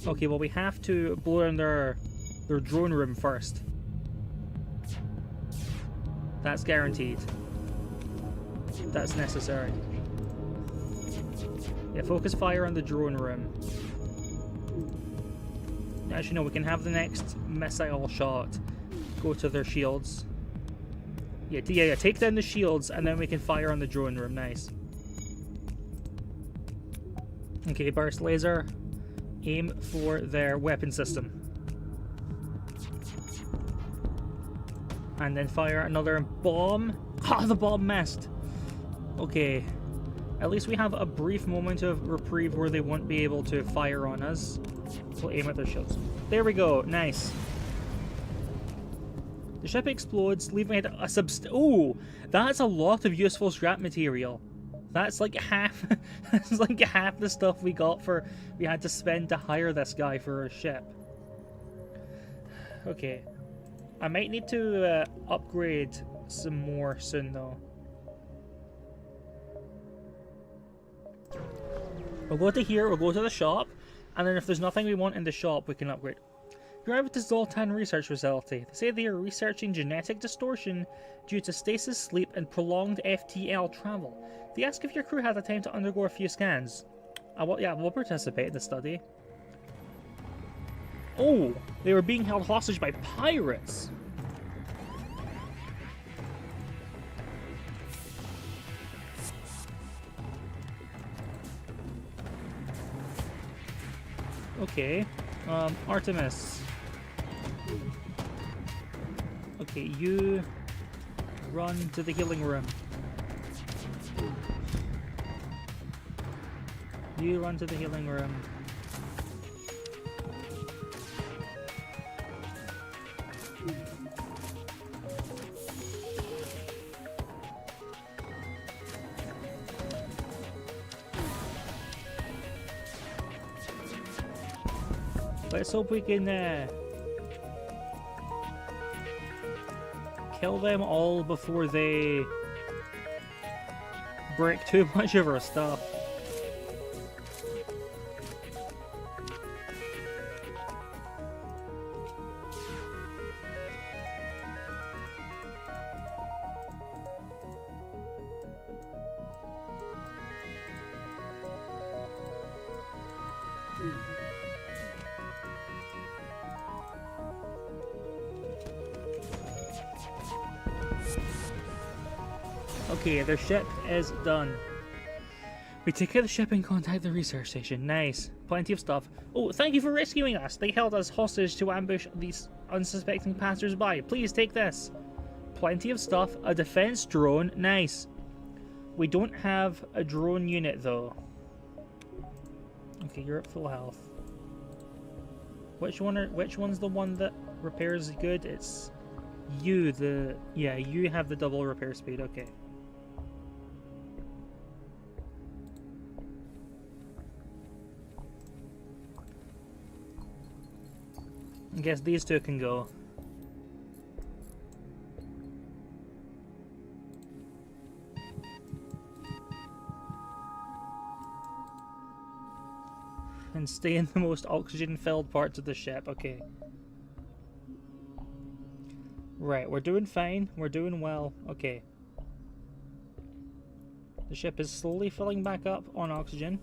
Okay, well we have to blow down their drone room first. That's guaranteed. That's necessary. Yeah, focus fire on the drone room. Actually, no, we can have the next missile shot go to their shields. Yeah, take down the shields, and then we can fire on the drone room. Nice. Okay, burst laser. Aim for their weapon system. And then fire another bomb. Ah, the bomb missed. Okay. At least we have a brief moment of reprieve where they won't be able to fire on us. We'll aim at their shields. There we go. Nice. The ship explodes, leaving it a oh, that's a lot of useful scrap material. That's like half. That's like half the stuff we had to spend to hire this guy for a ship. Okay, I might need to upgrade some more soon though. We'll go to here. We'll go to the shop, and then if there's nothing we want in the shop, we can upgrade. You arrive at the Zoltan Research Facility. They say they are researching genetic distortion due to stasis sleep and prolonged FTL travel. They ask if your crew had the time to undergo a few scans. We'll participate in the study. Oh, they were being held hostage by pirates. Okay, Artemis. Okay, you run to the healing room. You run to the healing room. Let's hope we can kill them all before they break too much of our stuff. Okay, their ship is done. We take care of the ship and contact the research station. Nice. Plenty of stuff. Oh, thank you for rescuing us. They held us hostage to ambush these unsuspecting passers-by. Please take this. Plenty of stuff. A defense drone. Nice. We don't have a drone unit, though. Okay, you're at full health. Which one's the one that repairs good? It's you, you have the double repair speed. Okay. I guess these two can go. And stay in the most oxygen-filled parts of the ship. Okay. Right, we're doing fine. We're doing well. Okay. The ship is slowly filling back up on oxygen.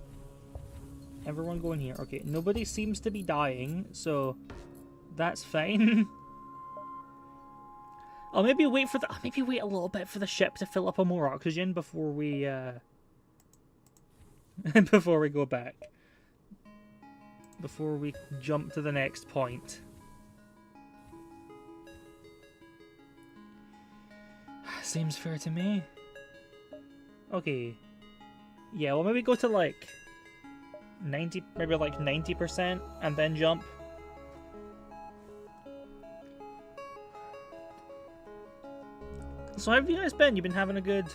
Everyone go in here. Okay, nobody seems to be dying, so that's fine. I'll maybe wait for the. I'll maybe wait a little bit for the ship to fill up on more oxygen before we before we go back. Before we jump to the next point. Seems fair to me. Okay. Yeah, well maybe go to like 90, maybe like 90% and then jump. So how have you guys been? You've been having a good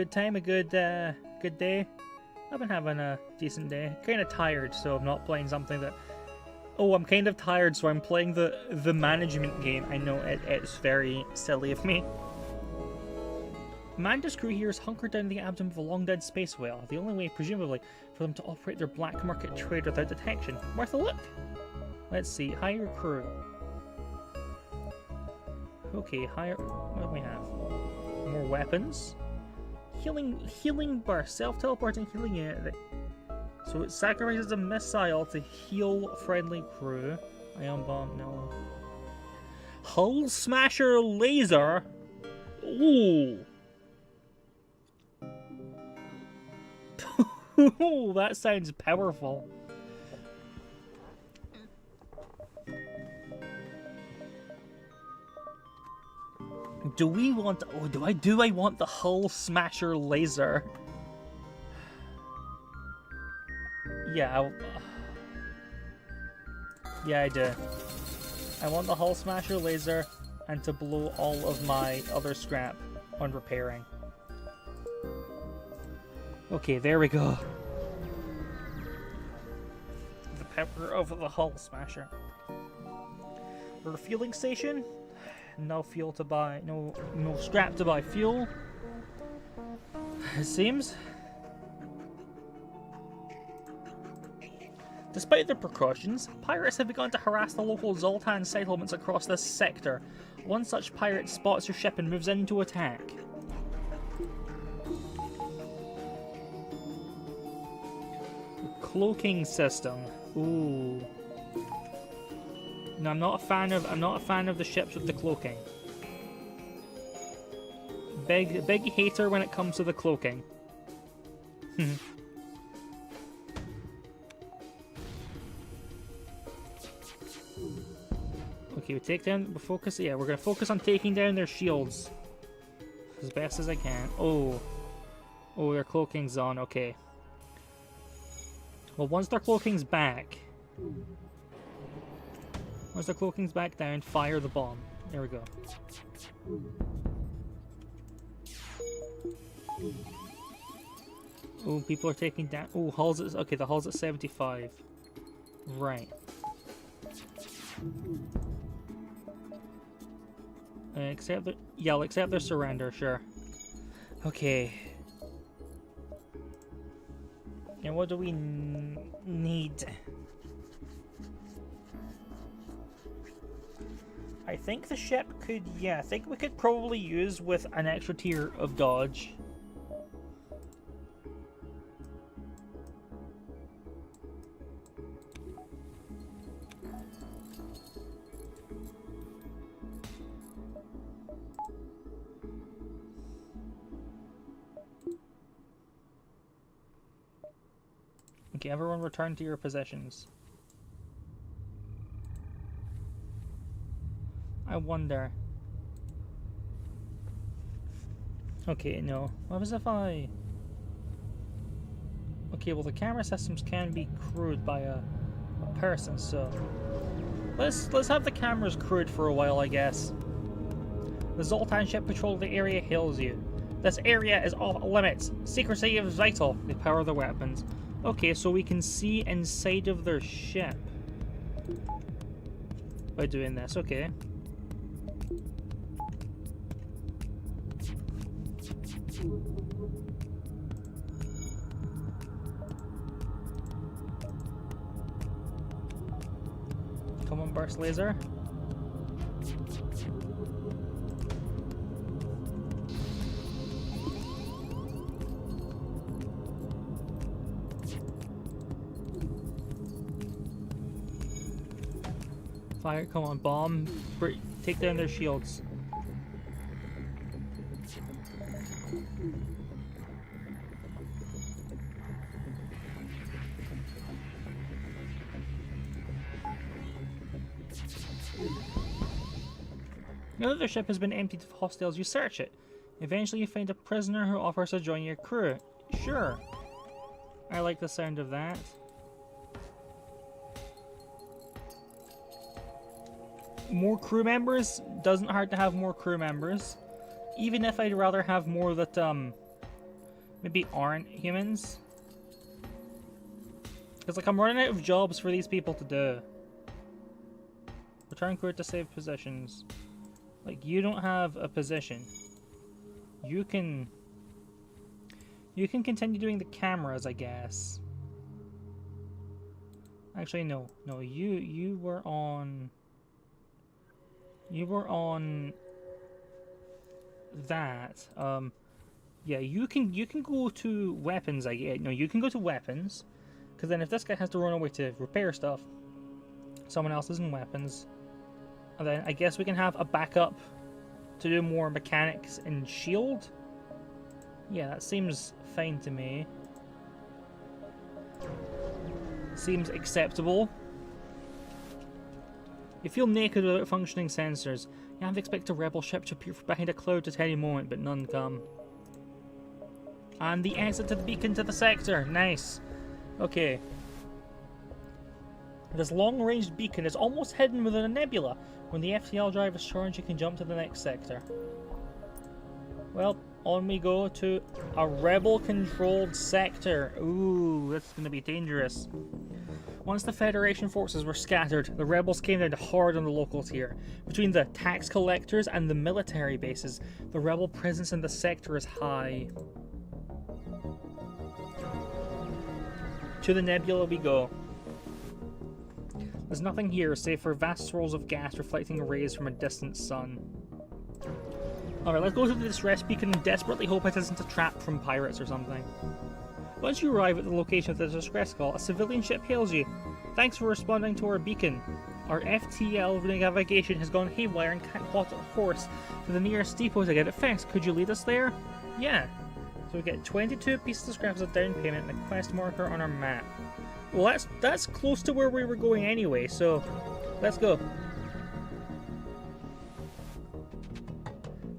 time, a good day? I've been having a decent day. Kind of tired, so I'm not playing something that... Oh, I'm kind of tired, so I'm playing the management game. I know it's very silly of me. Amanda's crew here is hunkered down the abdomen of a long-dead space whale. The only way, presumably, for them to operate their black market trade without detection. Worth a look! Let's see. Hire crew. Okay, hire... What do we have? More weapons. Healing burst. Self-teleporting healing unit. So it sacrifices a missile to heal friendly crew. Ion bomb, no. Hull smasher laser? Ooh! Ooh, that sounds powerful. Do we want... Oh, do I want the hull smasher laser? Yeah, yeah, I do. I want the hull smasher laser and to blow all of my other scrap on repairing. Okay, there we go. The power of the hull smasher. Refueling station. No fuel to buy. No scrap to buy fuel. It seems. Despite their precautions, pirates have begun to harass the local Zoltan settlements across this sector. One such pirate spots your ship and moves in to attack. Cloaking system. Ooh. No, I'm not a fan of the ships with the cloaking. Big hater when it comes to the cloaking. Okay, we take down. We focus. Yeah, we're gonna focus on taking down their shields as best as I can. Oh, their cloaking's on. Okay. Well, once their cloaking's back. Once their cloaking's back down, fire the bomb. There we go. Oh, people are taking down. Oh, hull's at... Okay, the hull's at 75. Right. Accept the... Yeah, I'll accept their surrender, sure. Okay. And what do we need? I think the ship could, yeah, I think we could probably use with an extra tier of dodge. Okay, everyone return to your positions. I wonder. Okay, no. What was if I... Okay, well the camera systems can be crewed by a person, so... Let's have the cameras crewed for a while, I guess. The Zoltan ship patrol of the area hails you. This area is off limits. Secrecy is vital. They power the weapons. Okay, so we can see inside of their ship. by doing this. Okay. Come on, burst laser. Fire, come on, bomb. Take down their shields. Now that their ship has been emptied of hostiles, you search it. Eventually you find a prisoner who offers to join your crew. Sure. I like the sound of that. More crew members? Doesn't hurt to have more crew members. Even if I'd rather have more that, maybe aren't humans. Because, like, I'm running out of jobs for these people to do. Return crew to save positions. Like, you don't have a position. You can continue doing the cameras, I guess. Actually, no. No, you were on... You were on... that. Yeah, you can go to weapons, I guess. No, you can go to weapons. Because then if this guy has to run away to repair stuff, someone else is in weapons. And then I guess we can have a backup to do more mechanics and shield. Yeah, that seems fine to me. Seems acceptable. You feel naked without functioning sensors. You have expect a rebel ship to appear from behind a cloud at any moment, but none come. And the exit to the beacon to the sector. Nice. Okay. This long-range beacon is almost hidden within a nebula. When the FTL drive is charged, you can jump to the next sector. Well, on we go to a rebel-controlled sector. Ooh, that's going to be dangerous. Once the Federation forces were scattered, the rebels came down hard on the locals here. Between the tax collectors and the military bases, the rebel presence in the sector is high. To the nebula we go. There's nothing here save for vast swirls of gas reflecting rays from a distant sun. Alright, let's go to the distress beacon and desperately hope it isn't a trap from pirates or something. Once you arrive at the location of the distress call, a civilian ship hails you. Thanks for responding to our beacon. Our FTL navigation has gone haywire and can't plot a course to the nearest depot to get it fixed. Could you lead us there? Yeah. So we get 22 pieces of scrap as a down payment and a quest marker on our map. Well, that's close to where we were going anyway, so let's go.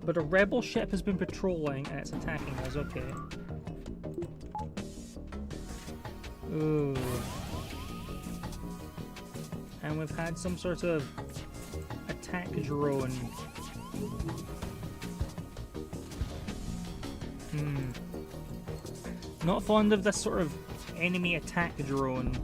But a rebel ship has been patrolling and it's attacking us, okay. Ooh. And we've had some sort of attack drone. Not fond of this sort of enemy attack drone.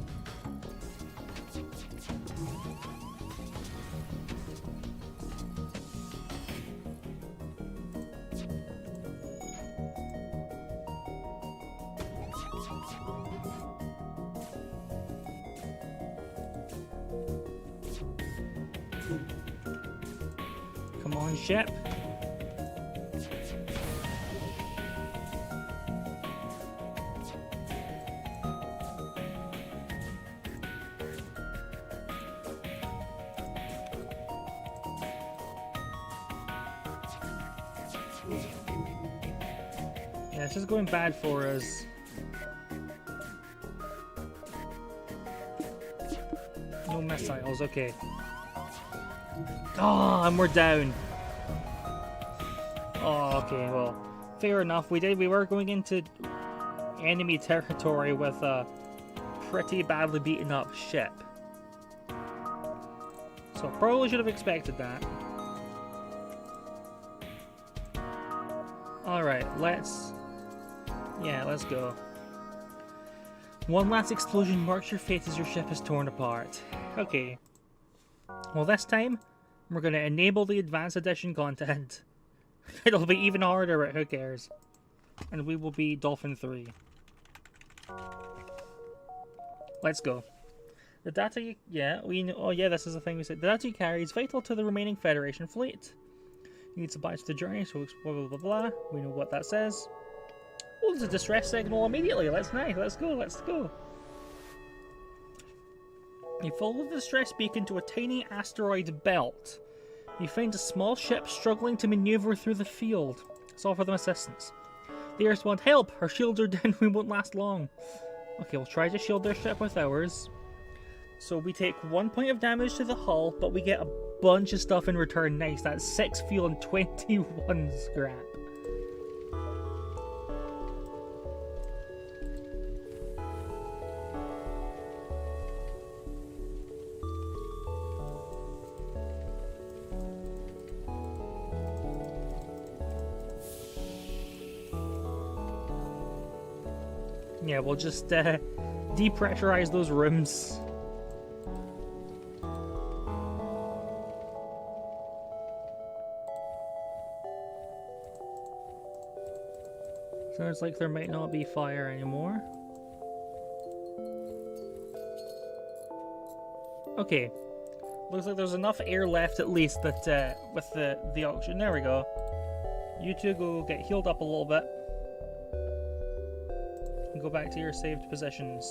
Come on, ship. Yeah, this is going bad for us. No missiles, okay. Oh, and we're down. Oh, okay, well, fair enough. We were going into enemy territory with a pretty badly beaten up ship. So probably should have expected that. Alright, let's go. One last explosion marks your fate as your ship is torn apart. Okay. Well, this time, we're going to enable the Advanced Edition content. It'll be even harder, but who cares? And we will be Dolphin 3. Let's go. The data you... Yeah, we know... Oh, yeah, this is the thing we said. The data you carry is vital to the remaining Federation fleet. You need supplies to the journey, so blah, blah, blah, blah. We know what that says. Oh, there's a distress signal immediately. That's nice. Let's go, let's go. You follow the distress beacon to a tiny asteroid belt. You find a small ship struggling to maneuver through the field. Let's offer them assistance. They respond, help! Our shields are down, we won't last long. Okay, we'll try to shield their ship with ours. So we take 1 point of damage to the hull, but we get a bunch of stuff in return. Nice, that's 6 fuel and 21 scrap. Yeah, we'll just depressurize those rooms. Sounds like there might not be fire anymore. Okay. Looks like there's enough air left at least that with the oxygen. There we go. You two go get healed up a little bit. And go back to your saved positions.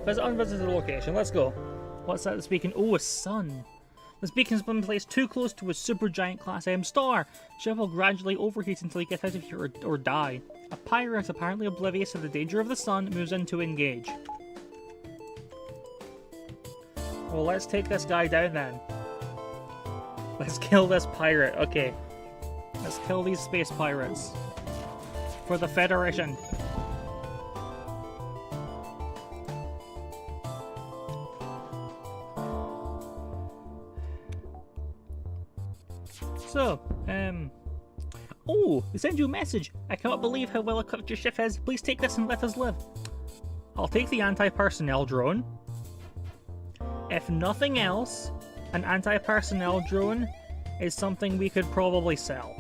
Visit unvisited location. Let's go. What's that beacon? Oh, a sun. This beacon's been placed too close to a supergiant Class M star. Ship will gradually overheat until you get out of here or die. A pirate, apparently oblivious to the danger of the sun, moves in to engage. Well, let's take this guy down then. Let's kill this pirate. Okay. Let's kill these space pirates. For the Federation. So, oh, they send you a message. I cannot believe how well equipped your ship is. Please take this and let us live. I'll take the anti-personnel drone. If nothing else, an anti-personnel drone is something we could probably sell.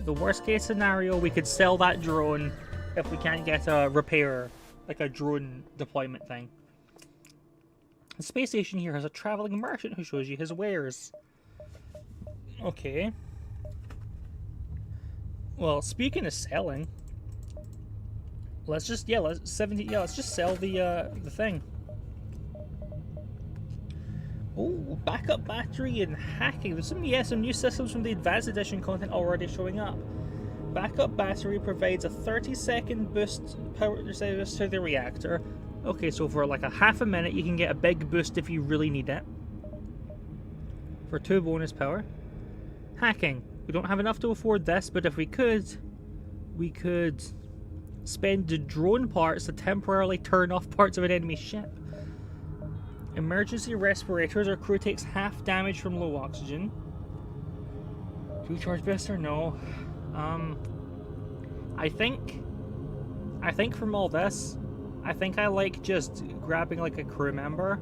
The worst case scenario, we could sell that drone if we can't get a repair, like a drone deployment thing. The space station here has a traveling merchant who shows you his wares. Okay. Well, speaking of selling, let's just let's just sell the thing. Oh, backup battery and hacking. There's some new systems from the Advanced Edition content already showing up. Backup battery provides a 30-second boost power service to the reactor. Okay, so for like a half a minute, you can get a big boost if you really need it. For 2 bonus power. Hacking. We don't have enough to afford this, but if we could spend the drone parts to temporarily turn off parts of an enemy ship. Emergency respirators. Our crew takes half damage from low oxygen. Recharge booster? No. I think from all this, I think I like just grabbing like a crew member.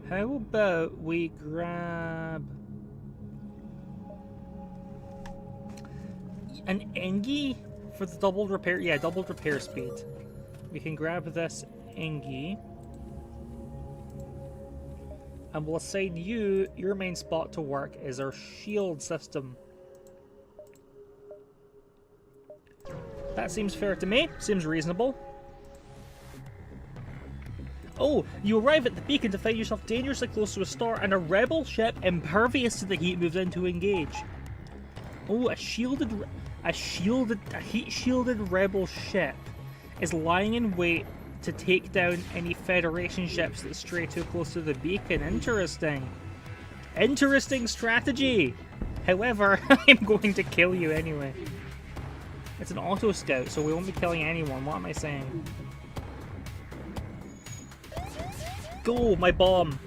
How about we grab an Engie for the doubled repair? Yeah, doubled repair speed. We can grab this Engie. And we'll assign you, your main spot to work is our shield system. That seems fair to me. Seems reasonable. Oh, you arrive at the beacon to find yourself dangerously close to a star and a rebel ship impervious to the heat moves in to engage. Oh, a heat-shielded rebel ship is lying in wait to take down any Federation ships that stray too close to the beacon. Interesting. Interesting strategy. However, I'm going to kill you anyway. It's an auto scout, so we won't be killing anyone. What am I saying? Go, my bomb.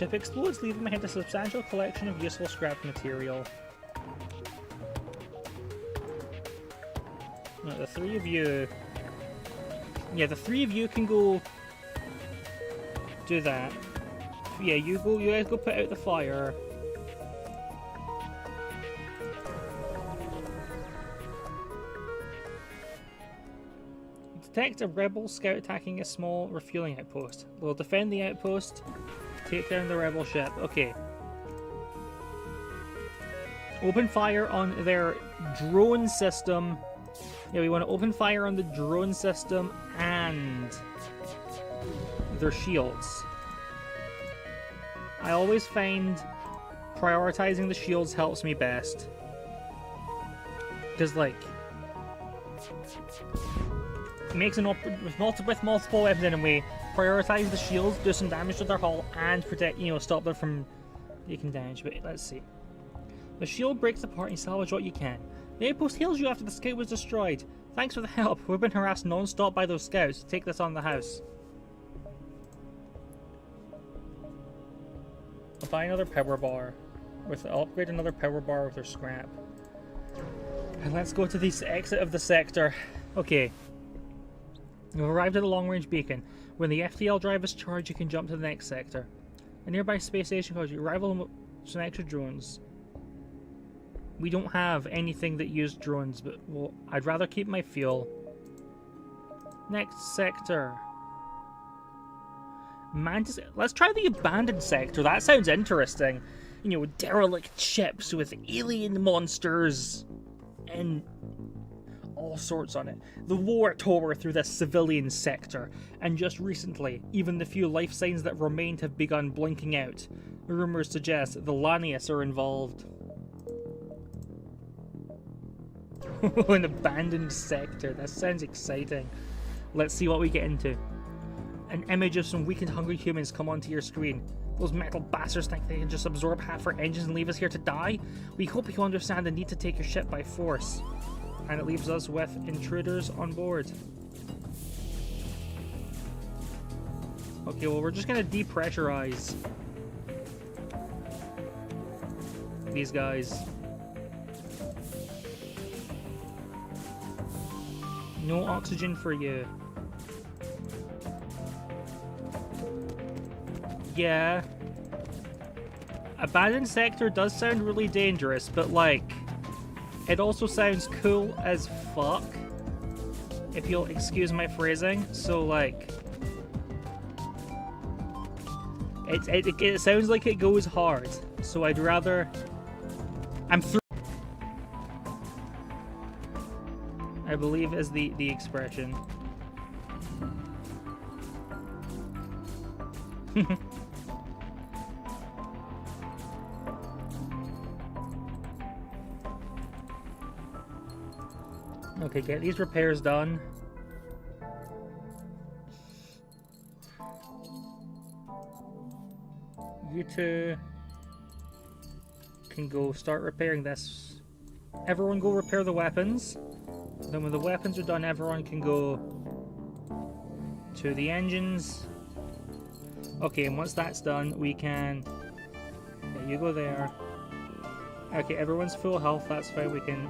ship explodes, leaving behind a substantial collection of useful scrap material. Now, the three of you... Yeah, the three of you can go... do that. Yeah, you guys go put out the fire. Detect a rebel scout attacking a small refueling outpost. We'll defend the outpost, take down the rebel ship. Okay. Open fire on their drone system. Yeah, we want to open fire on the drone system and their shields. I always find prioritizing the shields helps me best. Because, like, it makes with multiple weapons in a way, prioritize the shields, do some damage to their hull, and protect, stop them from taking damage. But let's see. The shield breaks apart and you salvage what you can. The outpost heals you after the scout was destroyed. Thanks for the help. We've been harassed non-stop by those scouts. Take this on the house. I'll buy another power bar. I'll upgrade another power bar with their scrap. And let's go to the exit of the sector. Okay. You've arrived at a long-range beacon. When the FTL drive is charged, you can jump to the next sector. A nearby space station calls you. Arrival with some extra drones. We don't have anything that used drones, but well, I'd rather keep my fuel. Next sector. Mantis. Let's try the abandoned sector. That sounds interesting. Derelict ships with alien monsters and all sorts on it. The war tore through this civilian sector, and just recently, even the few life signs that remained have begun blinking out. Rumors suggest the Lanius are involved. An abandoned sector. That sounds exciting. Let's see what we get into. An image of some weak and hungry humans come onto your screen. Those metal bastards think they can just absorb half our engines and leave us here to die? We hope you understand the need to take your ship by force. And it leaves us with intruders on board. Okay, well, we're just gonna depressurize these guys. No oxygen for you. Yeah. Abandoned sector does sound really dangerous, but like, it also sounds cool as fuck. If you'll excuse my phrasing. So like, it sounds like it goes hard. So I'd rather. I'm through. I believe is the expression. Okay, get these repairs done. You two can go start repairing this. Everyone go repair the weapons. Then when the weapons are done, everyone can go to the engines. Okay, and once that's done, we can... Yeah, you go there. Okay, everyone's full health, that's fine. We can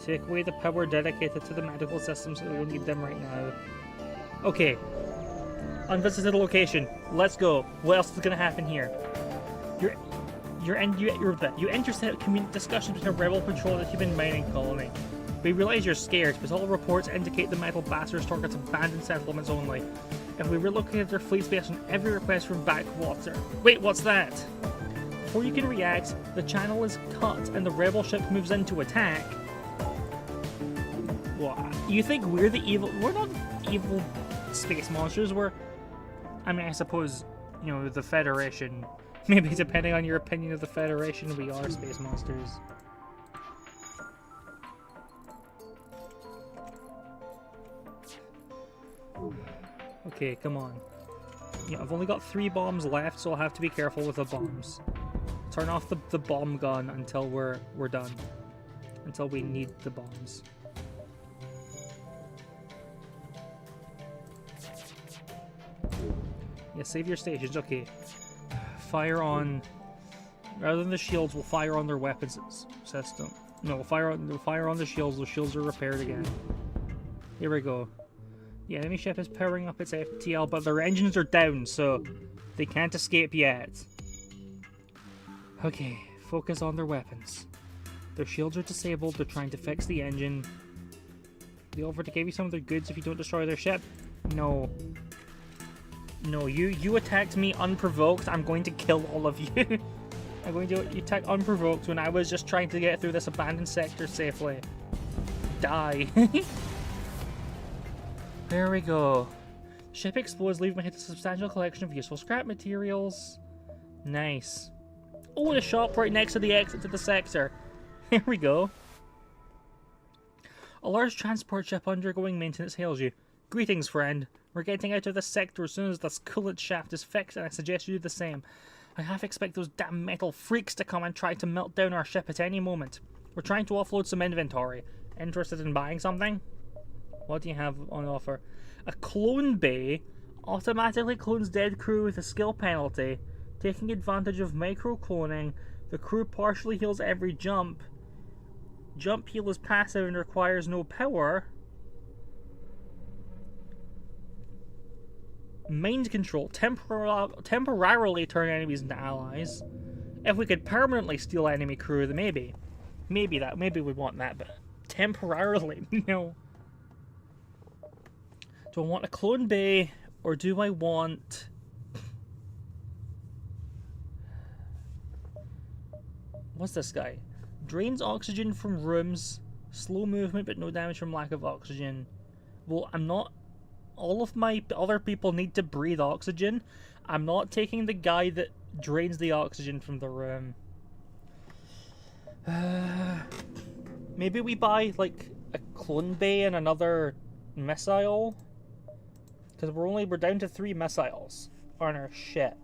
take away the power dedicated to the medical systems, so we don't need them right now. Okay. Unvisited location. Let's go. What else is going to happen here? You enter discussions between a rebel patrol and a human mining colony. We realize you're scared, but all reports indicate the metal bastards targets abandoned settlements only. If we relocate their fleets based on every request from backwater. Wait, what's that? Before you can react, the channel is cut and the rebel ship moves in to attack. What? You think we're the evil? We're not evil space monsters. I mean, I suppose, the Federation. Maybe depending on your opinion of the Federation, we are space monsters. Okay, come on. I've only got 3 bombs left, so I'll have to be careful with the bombs. Turn off the bomb gun until we're done. Until we need the bombs. Yeah, save your stations. Okay. fire on... Rather than the shields, we'll fire on their weapons system. No, we'll fire on the shields. The shields are repaired again. Here we go. The enemy ship is powering up its FTL, but their engines are down, so they can't escape yet. Okay, focus on their weapons. Their shields are disabled. They're trying to fix the engine. They offer to give you some of their goods if you don't destroy their ship. No. No, you attacked me unprovoked. I'm going to kill all of you. I'm going to attack unprovoked when I was just trying to get through this abandoned sector safely. Die. There we go. Ship explodes, leaving behind a substantial collection of useful scrap materials. Nice. Oh, and a shop right next to the exit to the sector. Here we go. A large transport ship undergoing maintenance hails you. Greetings, friend. We're getting out of this sector as soon as this coolant shaft is fixed, and I suggest you do the same. I half expect those damn metal freaks to come and try to melt down our ship at any moment. We're trying to offload some inventory. Interested in buying something? What do you have on offer? A clone bay automatically clones dead crew with a skill penalty. Taking advantage of micro-cloning, the crew partially heals every jump. Jump heal is passive and requires no power. Mind control. Temporarily turn enemies into allies. If we could permanently steal enemy crew, then maybe. Maybe we want that, but temporarily, no. Do I want a clone bay, or do I want... What's this guy? Drains oxygen from rooms. Slow movement, but no damage from lack of oxygen. Well, I'm not... All of my other people need to breathe oxygen. I'm not taking the guy that drains the oxygen from the room. Maybe we buy, like, a clone bay and another missile? Because we're down to 3 missiles on our ship.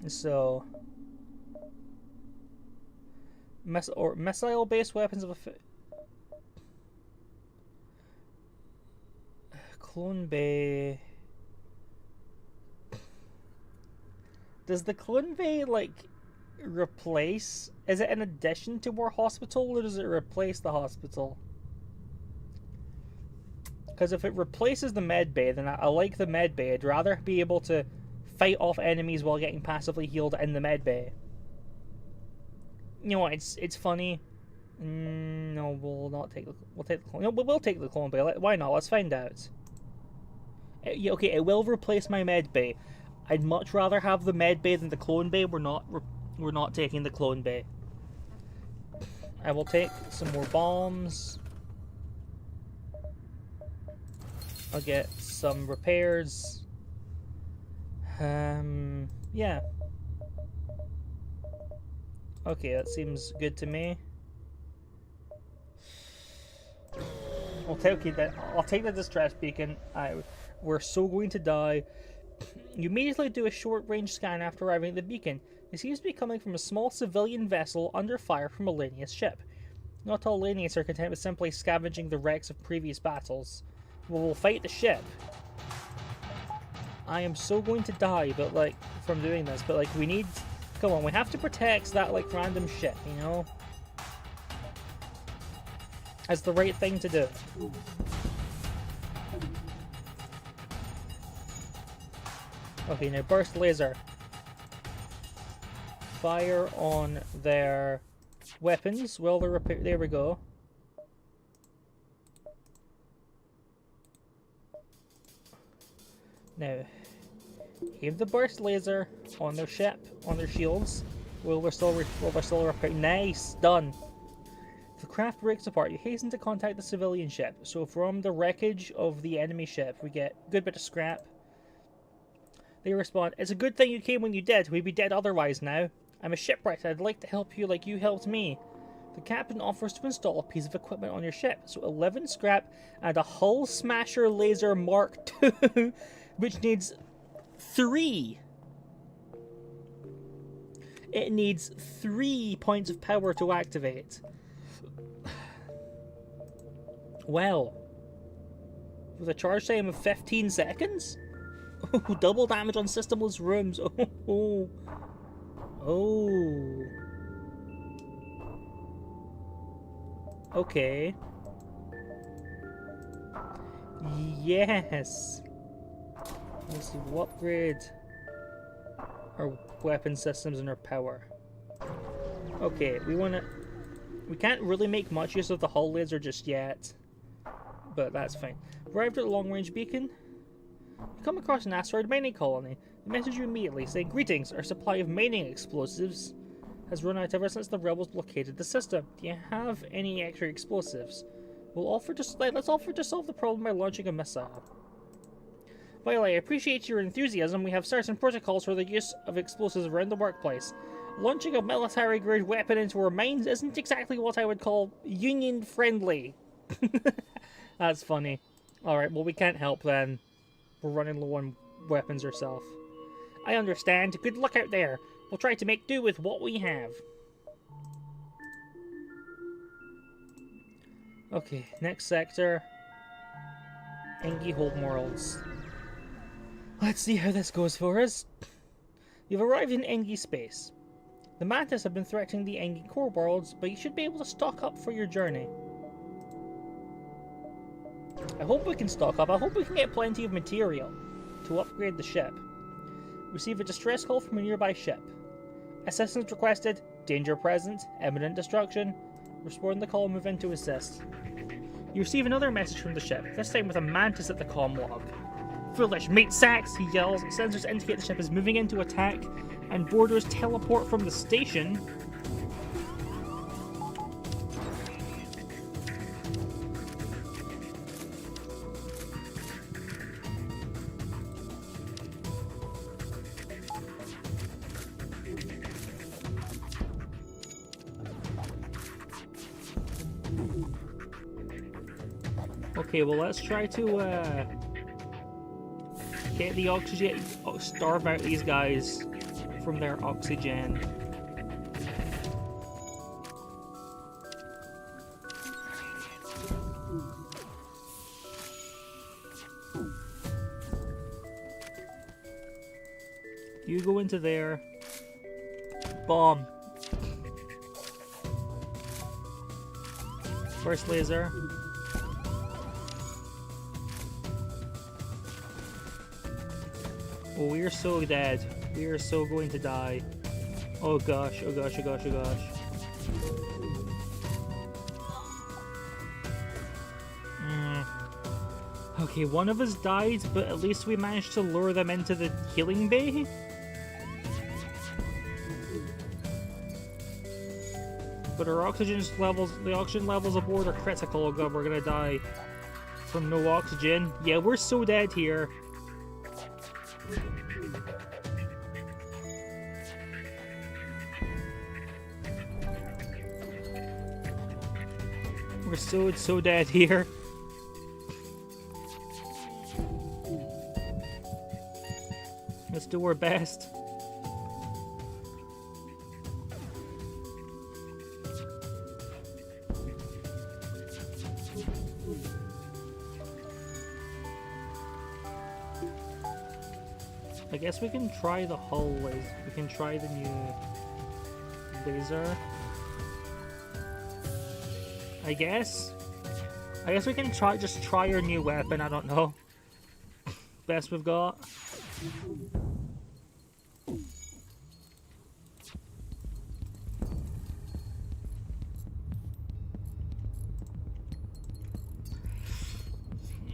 So... Missile-based weapons of a... Clone bay... Does the clone bay, like, replace... Is it in addition to our hospital, or does it replace the hospital? Because if it replaces the med bay, then I like the med bay. I'd rather be able to fight off enemies while getting passively healed in the med bay. You know what, it's funny. No, we'll not take the... We'll take the clone... No, we'll take the clone bay. Why not? Let's find out. Okay, it will replace my med bay. I'd much rather have the med bay than the clone bay. We're not taking the clone bay. I will take some more bombs. I'll get some repairs. Yeah. Okay, that seems good to me. I'll take the distress beacon. We're so going to die. You immediately do a short-range scan after arriving at the beacon. It seems to be coming from a small civilian vessel under fire from a Lanius ship. Not all Lanius are content with simply scavenging the wrecks of previous battles. We'll fight the ship. I am so going to die, but like, from doing this, but like, we need... Come on, we have to protect that, like, random ship, you know? That's the right thing to do. Okay, now burst laser. Fire on their weapons while they're repaired. There we go. Now, aim the burst laser on their ship, on their shields, while they're still repaired. Nice, done. If the craft breaks apart, you hasten to contact the civilian ship. So from the wreckage of the enemy ship, we get a good bit of scrap. They respond, "It's a good thing you came when you did. We'd be dead otherwise now. I'm a shipwright. I'd like to help you like you helped me." The captain offers to install a piece of equipment on your ship. So 11 scrap and a hull smasher laser Mark II, which needs 3. It needs 3 points of power to activate. Well, with a charge time of 15 seconds? Oh, double damage on systemless rooms. Oh. Oh. Okay. Yes. Let's see, we'll upgrade our weapon systems and our power. Okay, we can't really make much use of the hull laser just yet, but that's fine. Arrived at the long-range beacon. You come across an asteroid mining colony. They message you immediately, saying, "Greetings, our supply of mining explosives has run out ever since the rebels blockaded the system. Do you have any extra explosives? Let's offer to solve the problem by launching a missile. While I appreciate your enthusiasm, we have certain protocols for the use of explosives around the workplace. Launching a military-grade weapon into our mines isn't exactly what I would call union-friendly." That's funny. Alright, well we can't help then. We're running low on weapons ourselves. I understand. Good luck out there. We'll try to make do with what we have. Okay, next sector. Engi homeworlds. Let's see how this goes for us. You've arrived in Engi space. The Mantis have been threatening the Engi core worlds, but you should be able to stock up for your journey. I hope we can stock up. I hope we can get plenty of material to upgrade the ship. Receive a distress call from a nearby ship. Assistance requested. Danger present. Imminent destruction. Respond the call and move in to assist. You receive another message from the ship, this time with a Mantis at the comm log. "Foolish meat sacks," he yells. Sensors indicate the ship is moving into attack, and boarders teleport from the station. Okay, well let's try to get the oxygen, starve out these guys from their oxygen. You go into there. Bomb. First laser. Oh, we are so dead. We are so going to die. Oh gosh, oh gosh, oh gosh, oh gosh. Okay, one of us died, but at least we managed to lure them into the healing bay. But our the oxygen levels aboard are critical. Oh god, we're gonna die from no oxygen. Yeah, we're so dead here. We're so dead here. Let's do our best. I guess we can try the hull laser. We can try the new laser. I guess we can just try our new weapon. I don't know. Best we've got.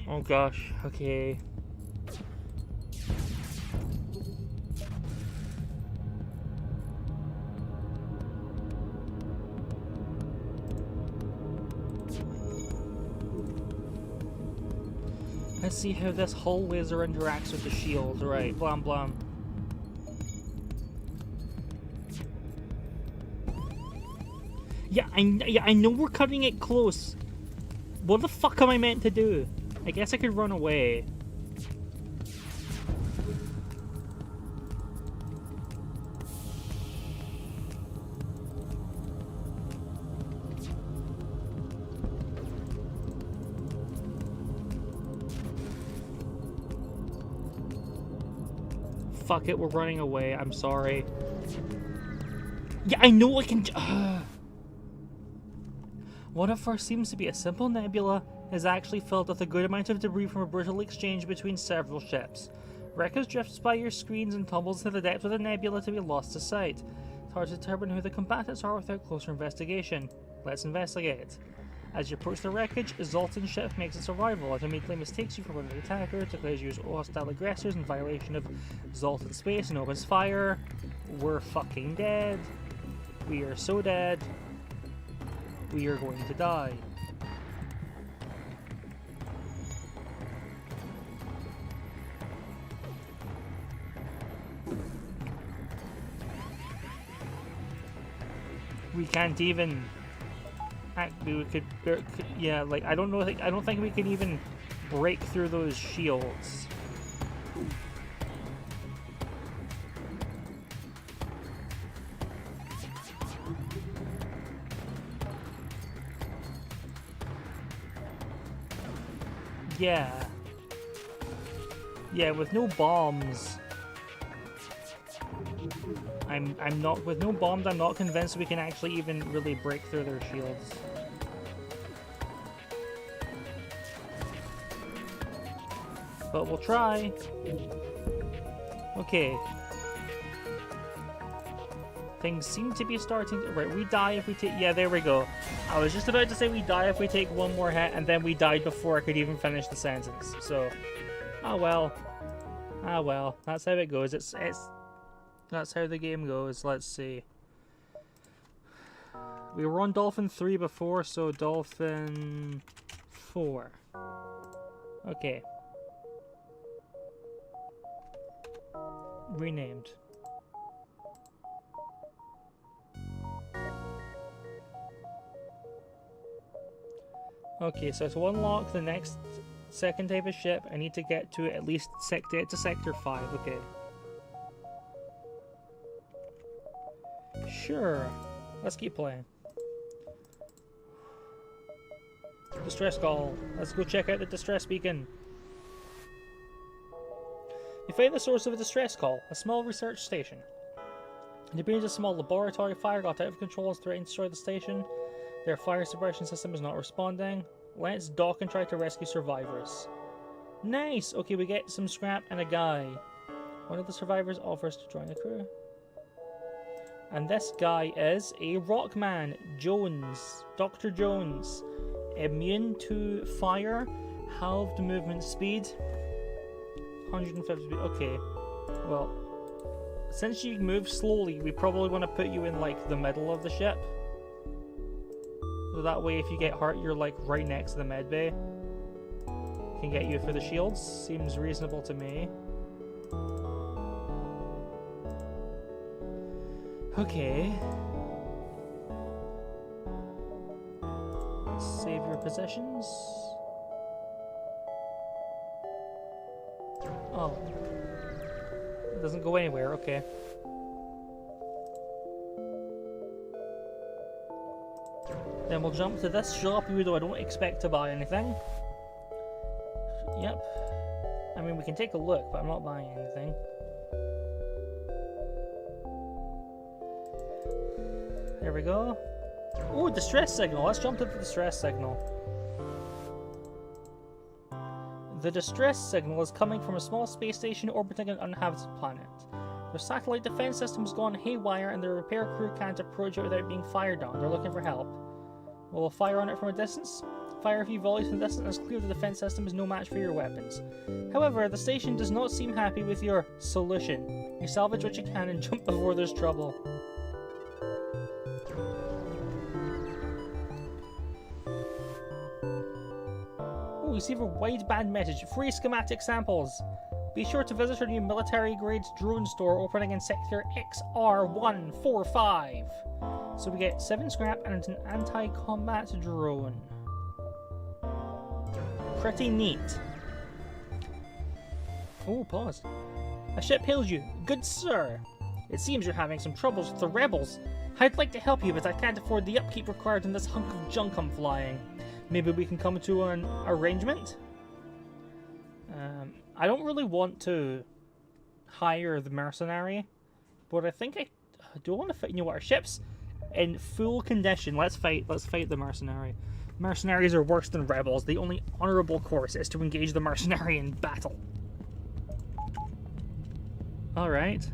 Oh gosh. Okay. Let's see how this hull laser interacts with the shield. Right, blam blam. Yeah, I know we're cutting it close. What the fuck am I meant to do? I guess I could run away. fuck it, we're running away. I'm sorry. Yeah, I know I can... What at first seems to be a simple nebula is actually filled with a good amount of debris from a brutal exchange between several ships. Wreckage drifts by your screens and tumbles to the depths of the nebula to be lost to sight. It's hard to determine who the combatants are without closer investigation. Let's investigate. As you approach the wreckage, Zoltan's ship makes its arrival. It immediately mistakes you for one of the attackers, declares you as hostile aggressors in violation of Zoltan space, and opens fire. We're fucking dead. We are so dead. We are going to die. We can't even. We could, yeah. Like I don't know. I don't think we can even break through those shields. Yeah. Yeah, with no bombs. I'm not with no bombs. I'm not convinced we can actually even really break through their shields. But we'll try. Okay. Things seem to be starting to... Right, we die if we take... Yeah, there we go. I was just about to say we die if we take one more hit, and then we died before I could even finish the sentence. So, oh well. Ah well. That's how it goes. It's that's how the game goes. Let's see. We were on Dolphin 3 before, so Dolphin 4. Okay. Renamed. Okay, so to unlock the next second type of ship, I need to get to at least Sector 5. Okay. Sure. Let's keep playing. Distress call. Let's go check out the distress beacon. You find the source of a distress call, a small research station. It appears a small laboratory. Fire got out of control and threatened to destroy the station. Their fire suppression system is not responding. Let's dock and try to rescue survivors. Nice! Okay, we get some scrap and a guy. One of the survivors offers to join the crew. And this guy is a rockman, Jones. Dr. Jones. Immune to fire, halved movement speed, 150 speed. Okay, well, since you move slowly, we probably want to put you in like the middle of the ship. So that way if you get hurt, you're like right next to the med bay. Can get you for the shields. Seems reasonable to me. Okay. Save your possessions. Oh. It doesn't go anywhere, okay. Then we'll jump to this shop, even though I don't expect to buy anything. Yep. I mean, we can take a look, but I'm not buying anything. There we go. Ooh, distress signal. Let's jump to the distress signal. The distress signal is coming from a small space station orbiting an uninhabited planet. Their satellite defense system has gone haywire and their repair crew can't approach it without being fired on. They're looking for help. We'll fire on it from a distance. Fire a few volleys from the distance and it's clear the defense system is no match for your weapons. However, the station does not seem happy with your solution. You salvage what you can and jump before there's trouble. Receive a wideband message. Free schematic samples. Be sure to visit our new military-grade drone store opening in Sector XR145. So we get 7 scrap and an anti-combat drone. Pretty neat. Oh, pause. A ship hails you. Good sir. It seems you're having some troubles with the rebels. I'd like to help you, but I can't afford the upkeep required in this hunk of junk I'm flying. Maybe we can come to an arrangement? I don't really want to hire the mercenary, but I think I do want to fight. You know what? Our ship's in full condition. Let's fight. Let's fight the mercenary. Mercenaries are worse than rebels. The only honorable course is to engage the mercenary in battle. All right.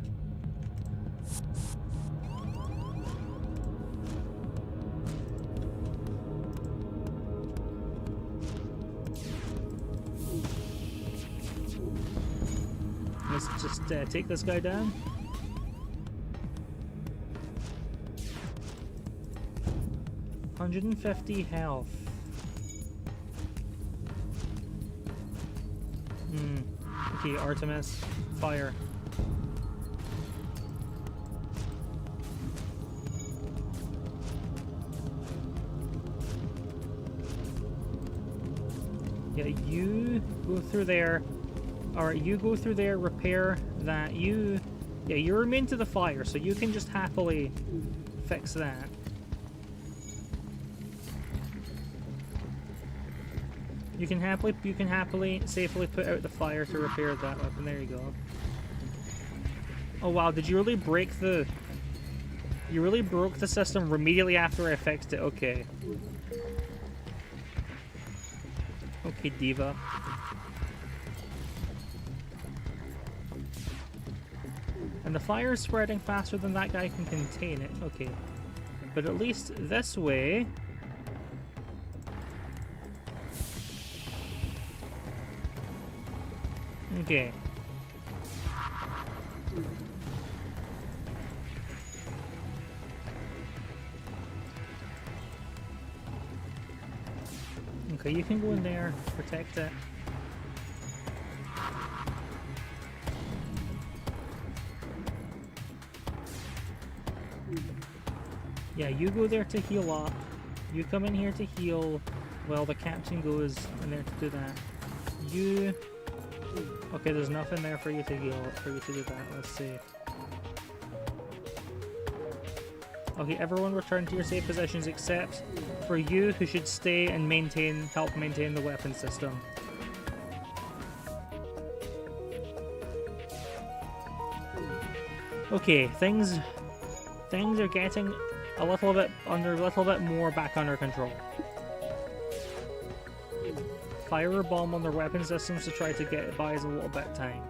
Let's just take this guy down. $150 health. Okay, Artemis, fire. Yeah, you go through there. Alright, you go through there, repair that. You remain to the fire, so you can just happily fix that. You can happily, safely put out the fire to repair that weapon. There you go. Oh wow, did you really break the... You really broke the system immediately after I fixed it? Okay. Okay, Diva. And the fire is spreading faster than that guy can contain it. Okay. But at least this way... Okay. Okay, you can go in there, protect it. Yeah, you go there to heal up. You come in here to heal while the captain goes in there to do that. You... Okay, there's nothing there for you to heal, for you to do that. Let's see. Okay, everyone return to your safe positions except for you, who should stay and help maintain the weapon system. Okay, things are getting a little bit more back under control. Fire a bomb on their weapon systems to try to get by us a little bit of time.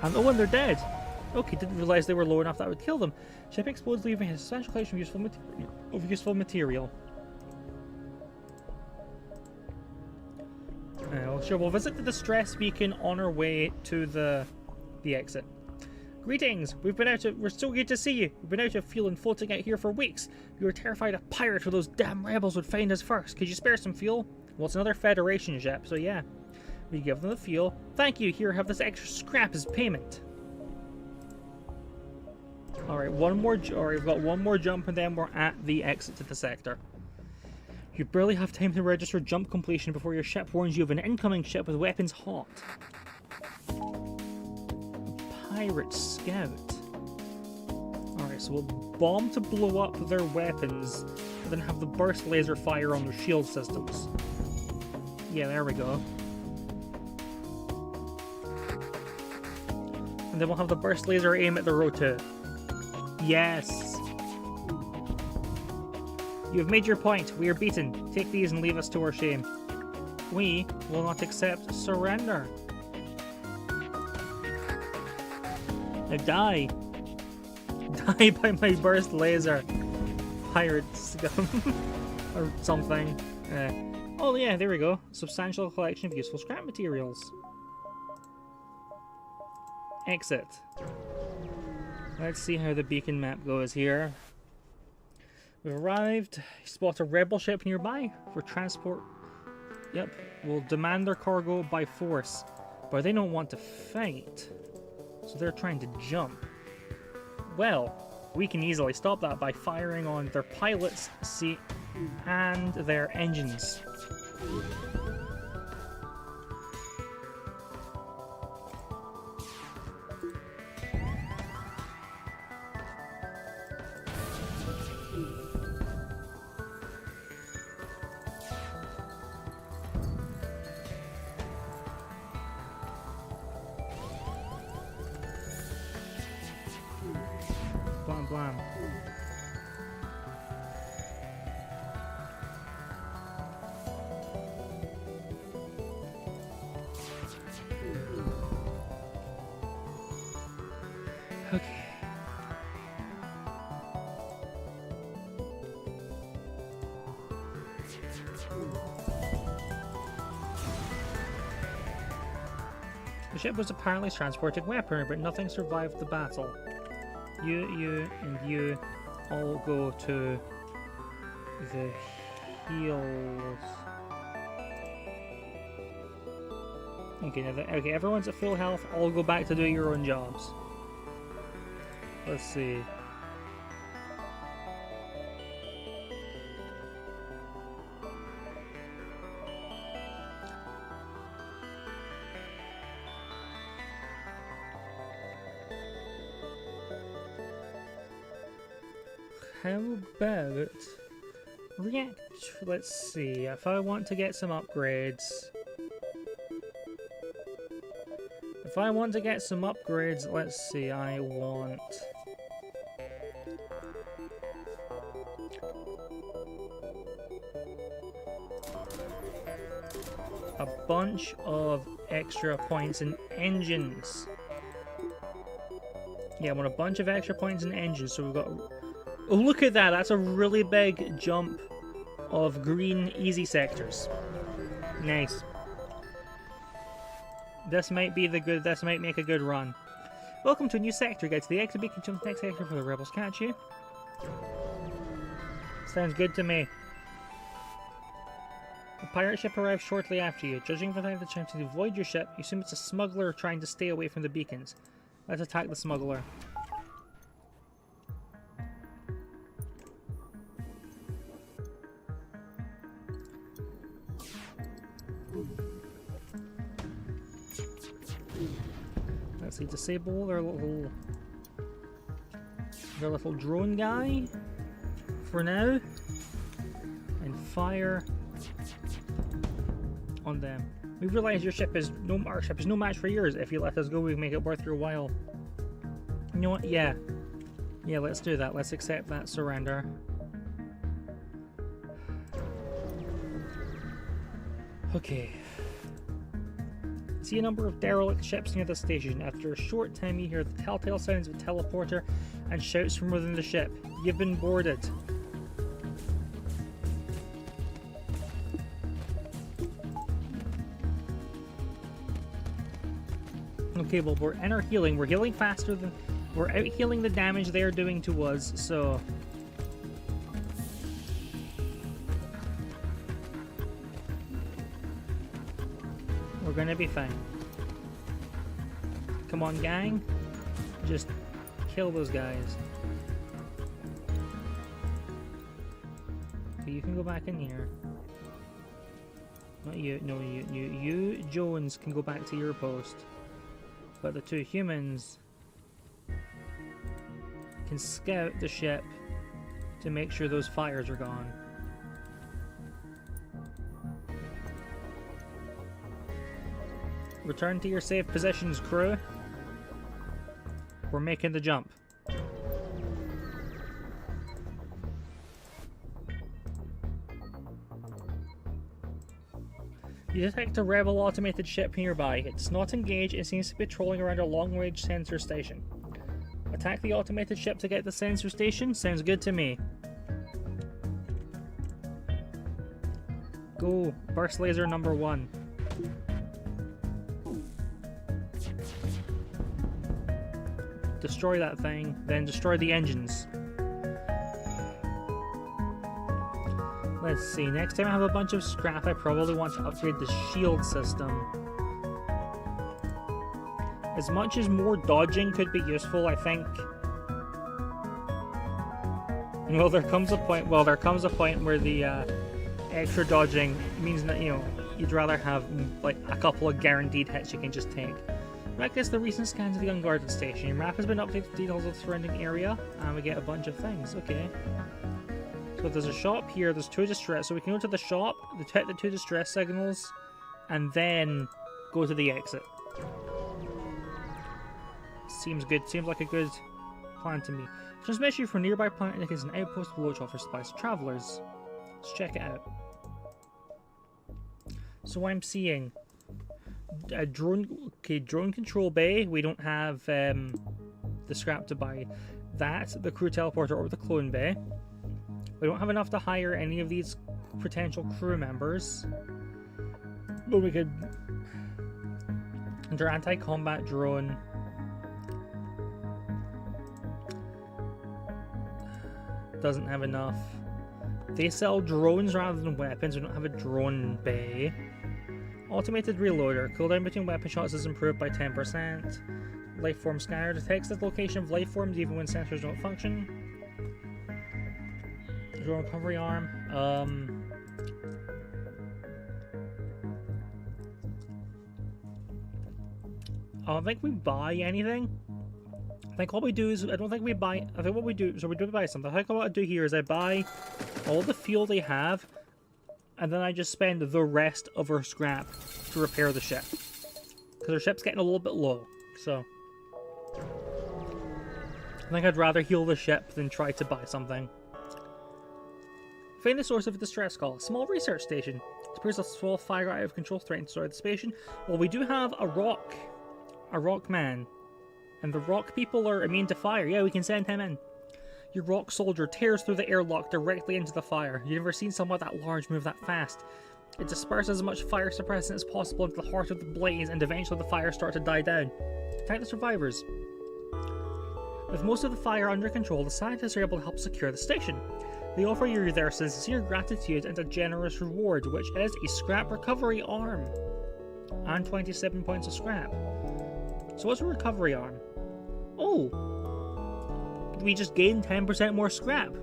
And oh, and they're dead! Okay, didn't realize they were low enough that would kill them. Ship explodes, leaving a substantial collection of useful material. Well, sure, we'll visit the distress beacon on our way to the exit. Greetings! We're so good to see you. We've been out of fuel and floating out here for weeks. We were terrified a pirate or those damn rebels would find us first. Could you spare some fuel? Well, it's another Federation ship, so yeah. We give them the fuel. Thank you. Here, have this extra scrap as payment. Alright, we've got one more jump and then we're at the exit to the sector. You barely have time to register jump completion before your ship warns you of an incoming ship with weapons hot. Pirate scout. Alright, so we'll bomb to blow up their weapons and then have the burst laser fire on their shield systems. Yeah, there we go. And then we'll have the burst laser aim at the rotor. Yes! You have made your point. We are beaten. Take these and leave us to our shame. We will not accept surrender. Now die. Die by my burst laser. Pirate scum. Or something. Oh yeah, there we go. Substantial collection of useful scrap materials. Exit. Let's see how the beacon map goes here. We've arrived. Spot a rebel ship nearby for transport. Yep. We'll demand their cargo by force. But they don't want to fight. So they're trying to jump. Well, we can easily stop that by firing on their pilots' seat and their engines. The ship was apparently transporting weaponry, but nothing survived the battle. You, and you all go to the heals. Okay, okay, everyone's at full health. All go back to do your own jobs. Let's see. How about react? Let's see. If I want to get some upgrades. If I want to get some upgrades, let's see. I want a bunch of extra points in engines. Yeah, I want a bunch of extra points in engines. So we've got. Oh, look at that! That's a really big jump of green easy sectors. Nice. This might be the good. This might make a good run. Welcome to a new sector. Get to the exit beacon, jump to the next sector before the rebels catch you. Sounds good to me. A pirate ship arrives shortly after you. Judging from the chance to avoid your ship, you assume it's a smuggler trying to stay away from the beacons. Let's attack the smuggler. Let's see, disable their little drone guy for now, and fire on them. We realize our ship is no match for yours. If you let us go, we make it worth your while. You know what? Yeah, let's do that. Let's accept that surrender. Okay. See a number of derelict ships near the station. After a short time, you hear the telltale sounds of a teleporter and shouts from within the ship. You've been boarded. Okay, well, we're in our healing. We're healing faster than... We're out healing the damage they're doing to us, so... We're gonna be fine. Come on, gang. Just kill those guys. Okay, you can go back in here. Not you. No, you, Jones, can go back to your post. But the two humans can scout the ship to make sure those fires are gone. Return to your safe positions, crew. We're making the jump. You detect a rebel automated ship nearby. It does not engage, it seems to be patrolling around a long-range sensor station. Attack the automated ship to get the sensor station? Sounds good to me. Go, burst laser number 1. Destroy that thing, then destroy the engines. Let's see, next time I have a bunch of scrap, I probably want to upgrade the shield system. As much as more dodging could be useful, I think... Well, there comes a point where the extra dodging means that, you know, you'd rather have like a couple of guaranteed hits you can just take. Like this, the recent scans of the unguarded station. Your map has been updated with details of the surrounding area, and we get a bunch of things. Okay. So there's a shop here, there's 2 distress, so we can go to the shop, detect the 2 distress signals, and then go to the exit. Seems good, seems like a good plan to me. Transmission from nearby planet indicates an outpost below which offers supplies to travelers. Let's check it out. So I'm seeing a drone control bay. We don't have the scrap to buy that, the crew teleporter or the clone bay. We don't have enough to hire any of these potential crew members. But we could... Under anti-combat drone... Doesn't have enough. They sell drones rather than weapons. We don't have a drone bay. Automated reloader. Cooldown between weapon shots is improved by 10%. Lifeform scanner detects the location of lifeforms even when sensors don't function. Drone recovery arm. I don't think we buy anything. I think what we do is, I don't think we buy, I think what we do, so we do buy something. I think what I do here is I buy all the fuel they have, and then I just spend the rest of our scrap to repair the ship. Because our ship's getting a little bit low, so. I think I'd rather heal the ship than try to buy something. Find the source of a distress call. Small research station. It appears a small fire out of control threatening to destroy the station. Well, we do have a rock man. And the rock people are immune to fire. Yeah, we can send him in. Your rock soldier tears through the airlock directly into the fire. You've never seen someone that large move that fast. It disperses as much fire suppressant as possible into the heart of the blaze, and eventually the fire starts to die down. Attack the survivors. With most of the fire under control, the scientists are able to help secure the station. They offer you their sincere gratitude and a generous reward, which is a scrap recovery arm. And 27 points of scrap. So what's a recovery arm? Oh! We just gained 10% more scrap.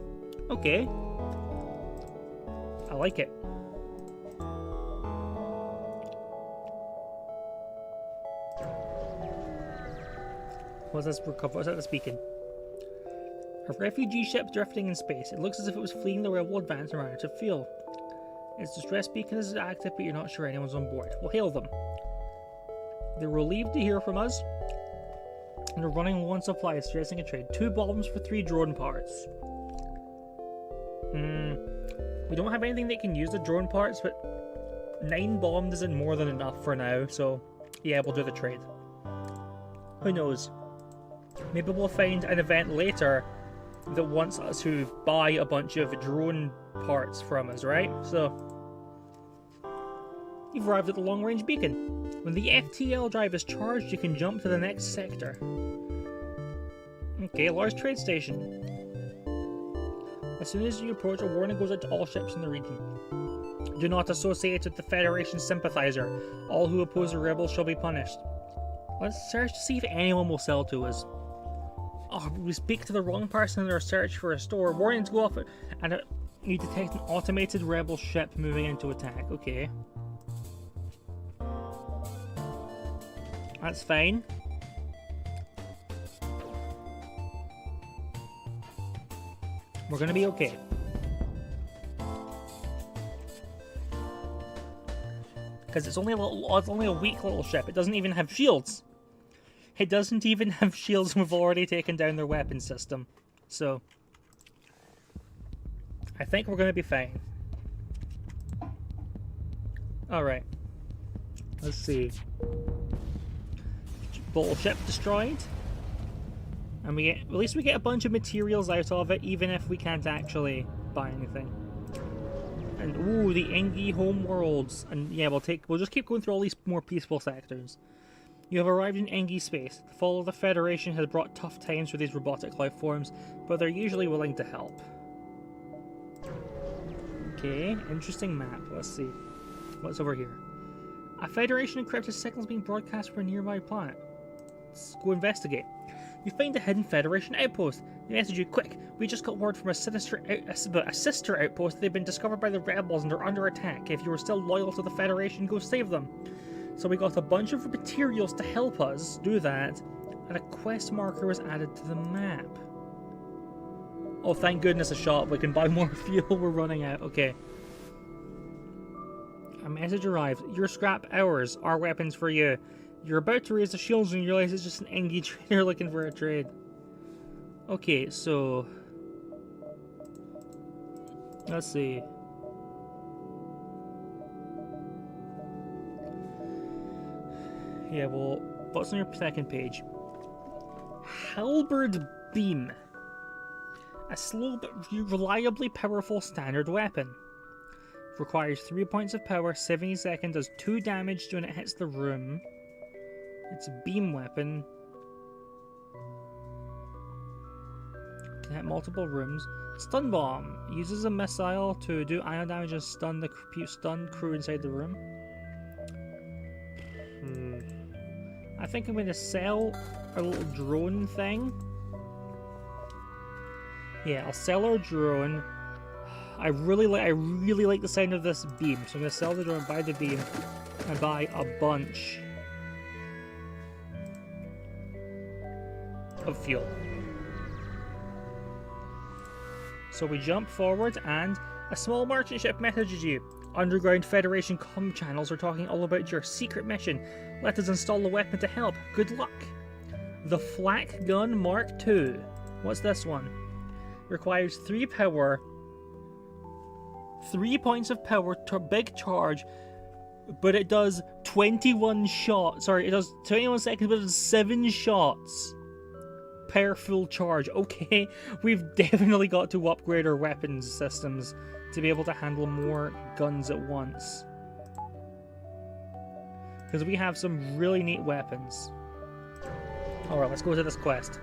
Okay. I like it. What's this recover? What's that speaking? A refugee ship drifting in space. It looks as if it was fleeing the rebel advance around its field. Its distress beacon is active, but you're not sure anyone's on board. We'll hail them. They're relieved to hear from us. And they're running low on supplies, suggesting a trade. 2 bombs for 3 drone parts. We don't have anything that can use the drone parts, but 9 bombs isn't more than enough for now, so yeah, we'll do the trade. Who knows? Maybe we'll find an event later that wants us to buy a bunch of drone parts from us, right? So, you've arrived at the long-range beacon. When the FTL drive is charged, you can jump to the next sector. Okay, large trade station. As soon as you approach, a warning goes out to all ships in the region. Do not associate with the Federation sympathizer. All who oppose the rebels shall be punished. Let's search to see if anyone will sell to us. Oh, we speak to the wrong person in our search for a store. Warnings go off and you detect an automated rebel ship moving into attack. Okay. That's fine. We're gonna be okay. Because it's only a weak little ship. It doesn't even have shields. It doesn't even have shields, and we've already taken down their weapon system. So, I think we're gonna be fine. Alright. Let's see. Ship destroyed. And we get, at least we get a bunch of materials out of it, even if we can't actually buy anything. And ooh, the Engi homeworlds. And yeah, we'll just keep going through all these more peaceful sectors. You have arrived in Engi space. The fall of the Federation has brought tough times for these robotic life forms, but they're usually willing to help. Okay, interesting map. Let's see. What's over here? A Federation encrypted signals being broadcast from a nearby planet. Let's go investigate. You find a hidden Federation outpost. They message you, quick, we just got word from a sister outpost. They've been discovered by the rebels and are under attack. If you are still loyal to the Federation, go save them. So we got a bunch of materials to help us do that, and a quest marker was added to the map. Oh, thank goodness a shop. We can buy more fuel. We're running out. Okay. A message arrived. Your scrap ours. Our weapons for you. You're about to raise the shields and you realize it's just an Engi trader looking for a trade. Okay, so... let's see. Yeah, well, what's on your second page? Halberd Beam. A slow but reliably powerful standard weapon. Requires 3 points of power, 70 seconds, does 2 damage when it hits the room. It's a beam weapon. Can hit multiple rooms. Stun bomb. Uses a missile to do ion damage and stun the stunned crew inside the room. I think I'm going to sell a little drone thing. Yeah, I'll sell our drone. I really like the sound of this beam, so I'm going to sell the drone, buy the beam, and buy a bunch of fuel. So we jump forward, and a small merchant ship messages you. Underground Federation comm channels are talking all about your secret mission. Let us install the weapon to help. Good luck. The Flak Gun Mark II. What's this one? Requires 3 power, 3 points of power, big charge, but it does 21 shots. Sorry, it does 21 seconds, but it does 7 shots per full charge. Okay, we've definitely got to upgrade our weapons systems to be able to handle more guns at once. Because we have some really neat weapons. Alright, let's go to this quest.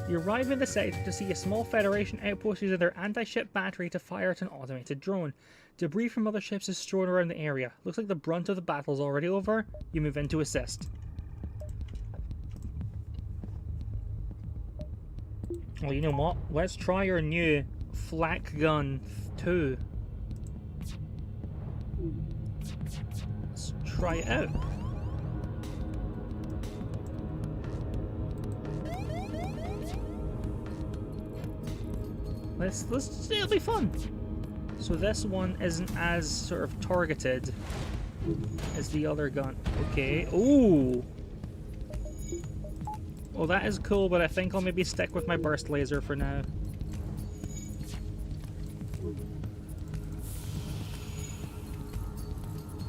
You arrive in the sector to see a small Federation outpost using their anti-ship battery to fire at an automated drone. Debris from other ships is strewn around the area. Looks like the brunt of the battle's already over. You move in to assist. Well, you know what? Let's try our new Flak Gun 2. Let's try it out. It'll be fun. So this one isn't as sort of targeted as the other gun. Okay. Ooh. Well, that is cool, but I think I'll maybe stick with my burst laser for now.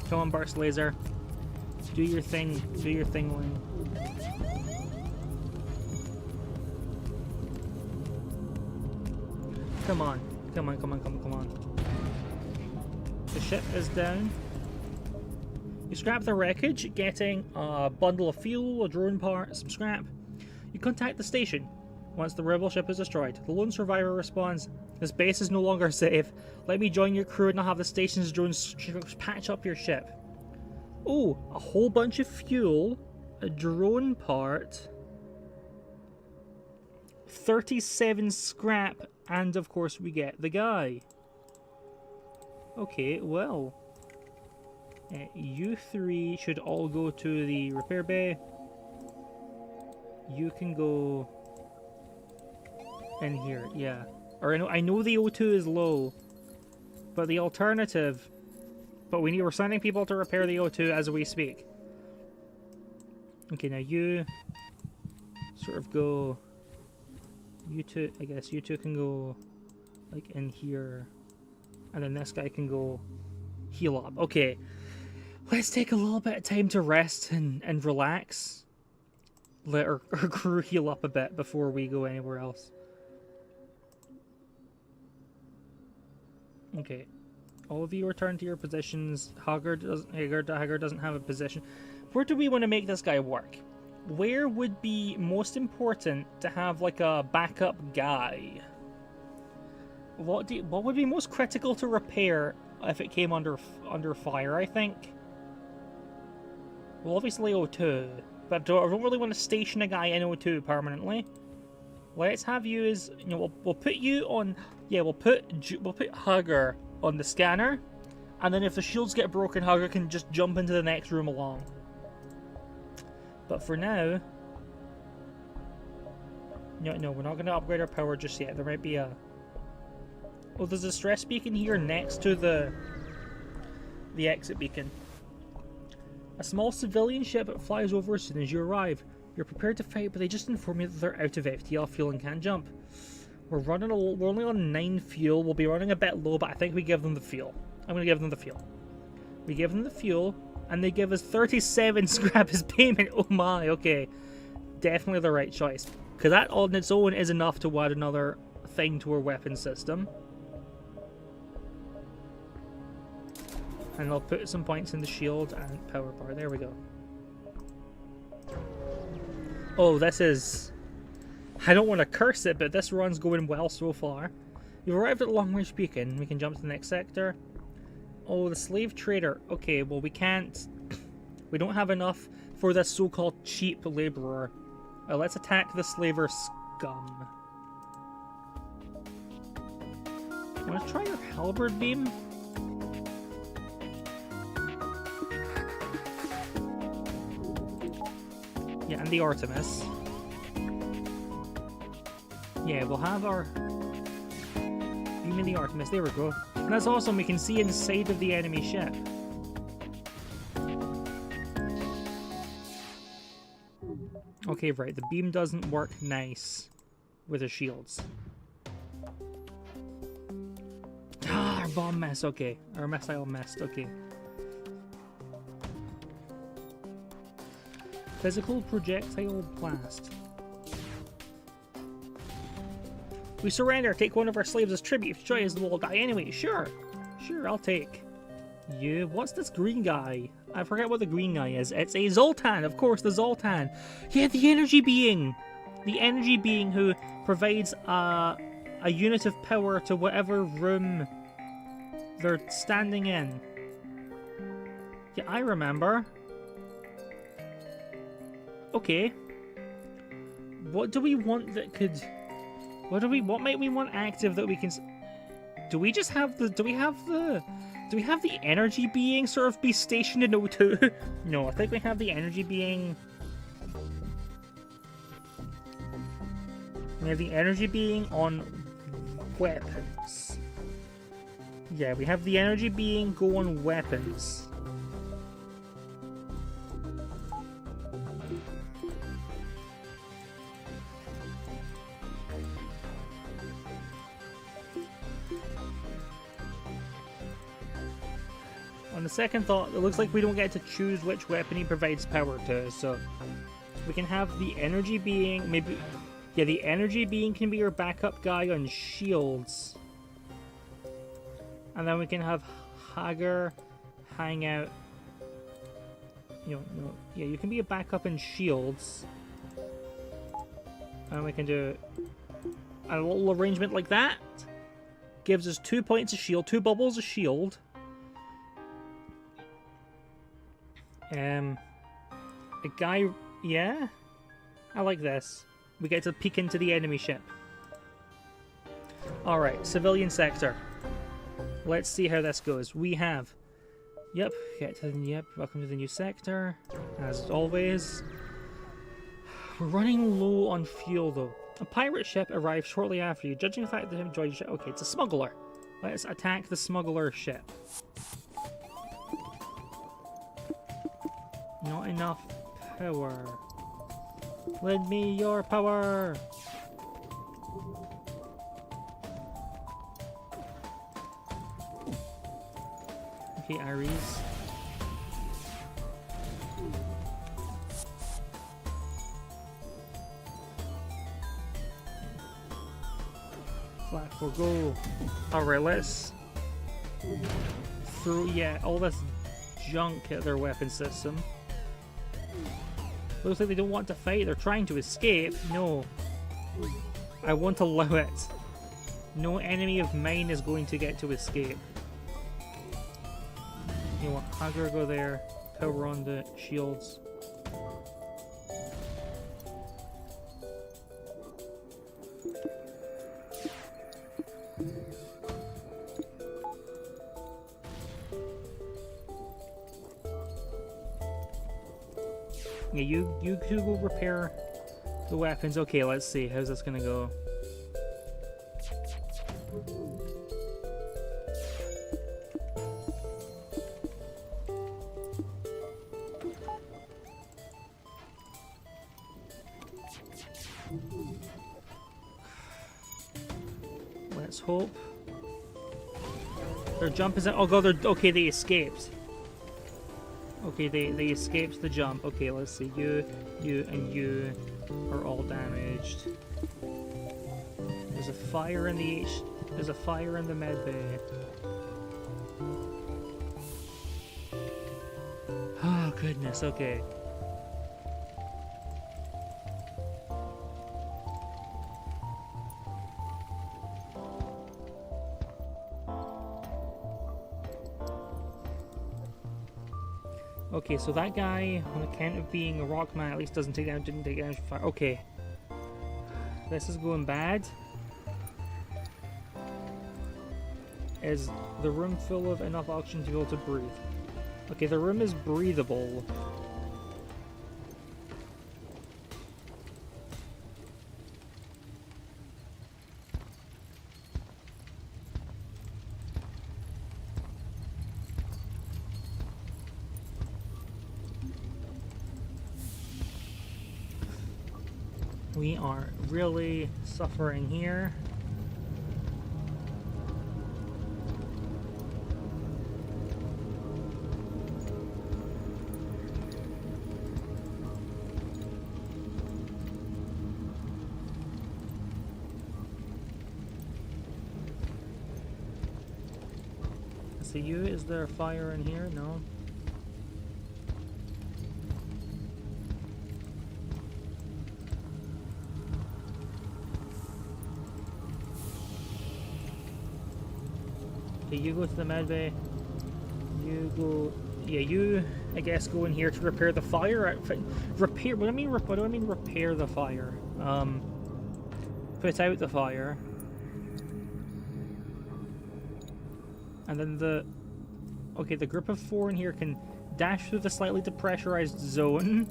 Come on, burst laser. Do your thing. Do your thing, Wayne. Come on. Come on, come on, come on, come on. The ship is down. You scrap the wreckage, getting a bundle of fuel, a drone part, some scrap. You contact the station. Once the rebel ship is destroyed, the lone survivor responds, "This base is no longer safe. Let me join your crew and I'll have the station's drones patch up your ship." Oh, a whole bunch of fuel, a drone part, 37 scrap, and of course we get the guy. Okay, well, you three should all go to the repair bay. You can go in here, yeah. Or I know the O2 is low, but the alternative. But we're sending people to repair the O2 as we speak. Okay, now you sort of go. You two, I guess you two can go like in here, and then this guy can go heal up. Okay, let's take a little bit of time to rest and relax. Let our crew heal up a bit before we go anywhere else. Okay, all of you return to your positions. Hagar doesn't have a position. Where do we want to make this guy work? Where would be most important to have like a backup guy? What would be most critical to repair if it came under fire? I think. Well, obviously O2, but I don't really want to station a guy in O2 permanently. Let's have you as we'll put you on. Yeah, we'll put Hagar on the scanner, and then if the shields get broken, Hagar can just jump into the next room along. But for now, no, we're not going to upgrade our power just yet. There might be a. Oh, there's a stress beacon here next to the exit beacon. A small civilian ship flies over as soon as you arrive. You're prepared to fight, but they just inform you that they're out of FTL fuel and can't jump. We're only on 9 fuel. We'll be running a bit low, but I think we give them the fuel. I'm going to give them the fuel. We give them the fuel, and they give us 37 scrap as payment. Oh my, okay. Definitely the right choice. Because that on its own is enough to add another thing to our weapon system. And I'll put some points in the shield and power bar. There we go. Oh, this is... I don't want to curse it, but this run's going well so far. You've arrived at Long Range Beacon. We can jump to the next sector. Oh, the slave trader. Okay, well we can't... We don't have enough for this so-called cheap laborer. Let's attack the slaver scum. Want to try your halberd beam? Yeah, and the Artemis. Yeah, we'll have our beam in the Artemis. There we go. And that's awesome. We can see inside of the enemy ship. Okay, right. The beam doesn't work nice with the shields. Ah, our bomb missed. Okay. Our missile missed. Okay. Physical projectile blast. We surrender. Take one of our slaves as tribute. If you try, the will die anyway. Sure. Sure, I'll take. Yeah, what's this green guy? I forget what the green guy is. It's a Zoltan, of course, the Zoltan. Yeah, the energy being. The energy being who provides a unit of power to whatever room they're standing in. Yeah, I remember. Okay. What do we want that could... What might we want active that we can... Do we just have the... Do we have the energy being sort of be stationed in O2? No, I think we have the energy being... We have the energy being on weapons. Yeah, we have the energy being go on weapons. On the second thought, it looks like we don't get to choose which weapon he provides power to, so we can have the energy being, maybe, yeah, the energy being can be your backup guy on shields. And then we can have Hager hang out, yeah, you can be a backup in shields. And we can do a little arrangement like that. Gives us 2 points of shield, 2 bubbles of shield. A guy, yeah, I like this. We get to peek into the enemy ship. Alright, civilian sector. Let's see how this goes. We have, yep, welcome to the new sector, as always. We're running low on fuel though. A pirate ship arrived shortly after you. Judging the fact that him joined your ship, okay, it's a smuggler. Let's attack the smuggler ship. Not enough power. Lend me your power. Okay, Ares. Flat will go. Alright, let's throw, yeah, all this junk at their weapon system. Looks like they don't want to fight, they're trying to escape. No. I won't allow it. No enemy of mine is going to get to escape. You know what, Hagar go there, power on the shields. Yeah, you two go repair the weapons. Okay, let's see. How's this gonna go? Let's hope. Their jump is... Oh god, they're... Okay, they escaped. Okay, they escaped the jump. Okay, let's see. You, and you. are all damaged. There's a fire in the There's a fire in the med bay. Oh goodness, okay. Okay, so that guy, on account of being a rock man, at least didn't take damage from fire. Okay. This is going bad. Is the room full of enough oxygen to be able to breathe? Okay, the room is breathable. We are really suffering here. See you? Is there a fire in here? No. Okay, you go to the med bay. You go. Yeah, you. I guess go in here to repair the fire. Repair. What do I mean? What do I mean? Repair the fire. Put out the fire. And then the group of 4 in here can dash through the slightly depressurized zone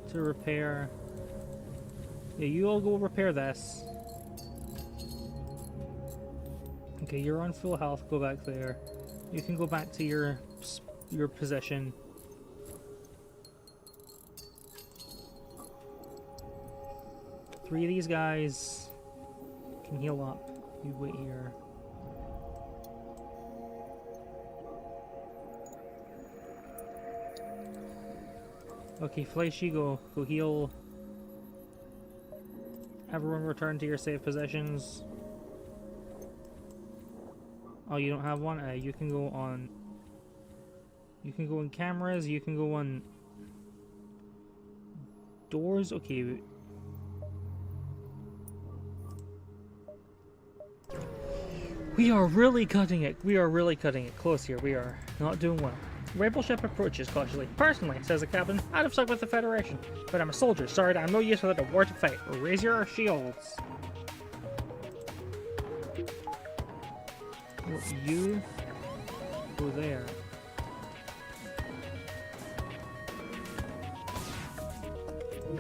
to repair. Yeah, you all go repair this. Okay, you're on full health. Go back there. You can go back to your position. Three of these guys can heal up. You wait here. Okay, Fleishy, go heal. Everyone return to your safe positions. Oh, you don't have one? You can go on... You can go on cameras, you can go on... doors? Okay. We are really cutting it. We are really cutting it close here. We are not doing well. Rebel ship approaches cautiously. Personally, says the captain, out of sight with the Federation. But I'm a soldier. Sorry, I'm no use without a war to fight. Raise your shields. You go there.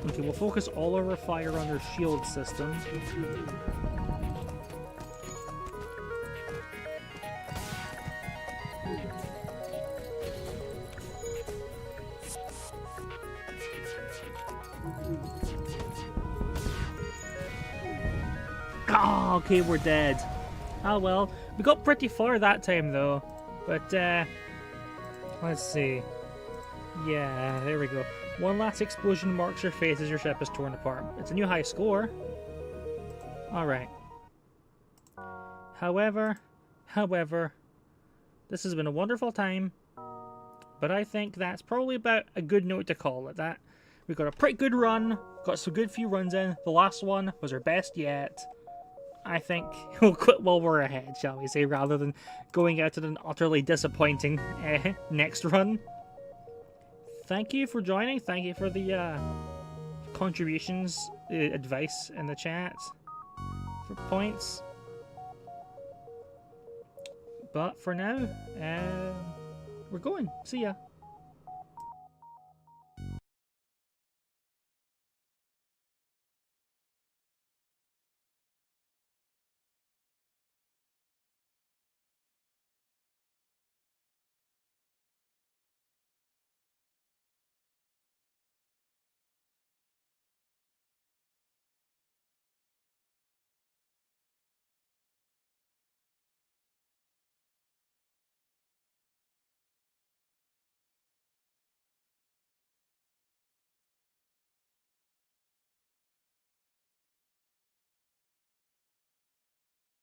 Okay, we'll focus all of our fire on their shield system. Oh, okay, we're dead. Oh well, we got pretty far that time though. But, let's see. Yeah, there we go. One last explosion marks your face as your ship is torn apart. It's a new high score. Alright. However, this has been a wonderful time. But I think that's probably about a good note to call it that. We got a pretty good run, got some good few runs in. The last one was our best yet. I think we'll quit while we're ahead, shall we say, rather than going out at an utterly disappointing next run. Thank you for joining. Thank you for the contributions, advice in the chat for points. But for now, we're going. See ya.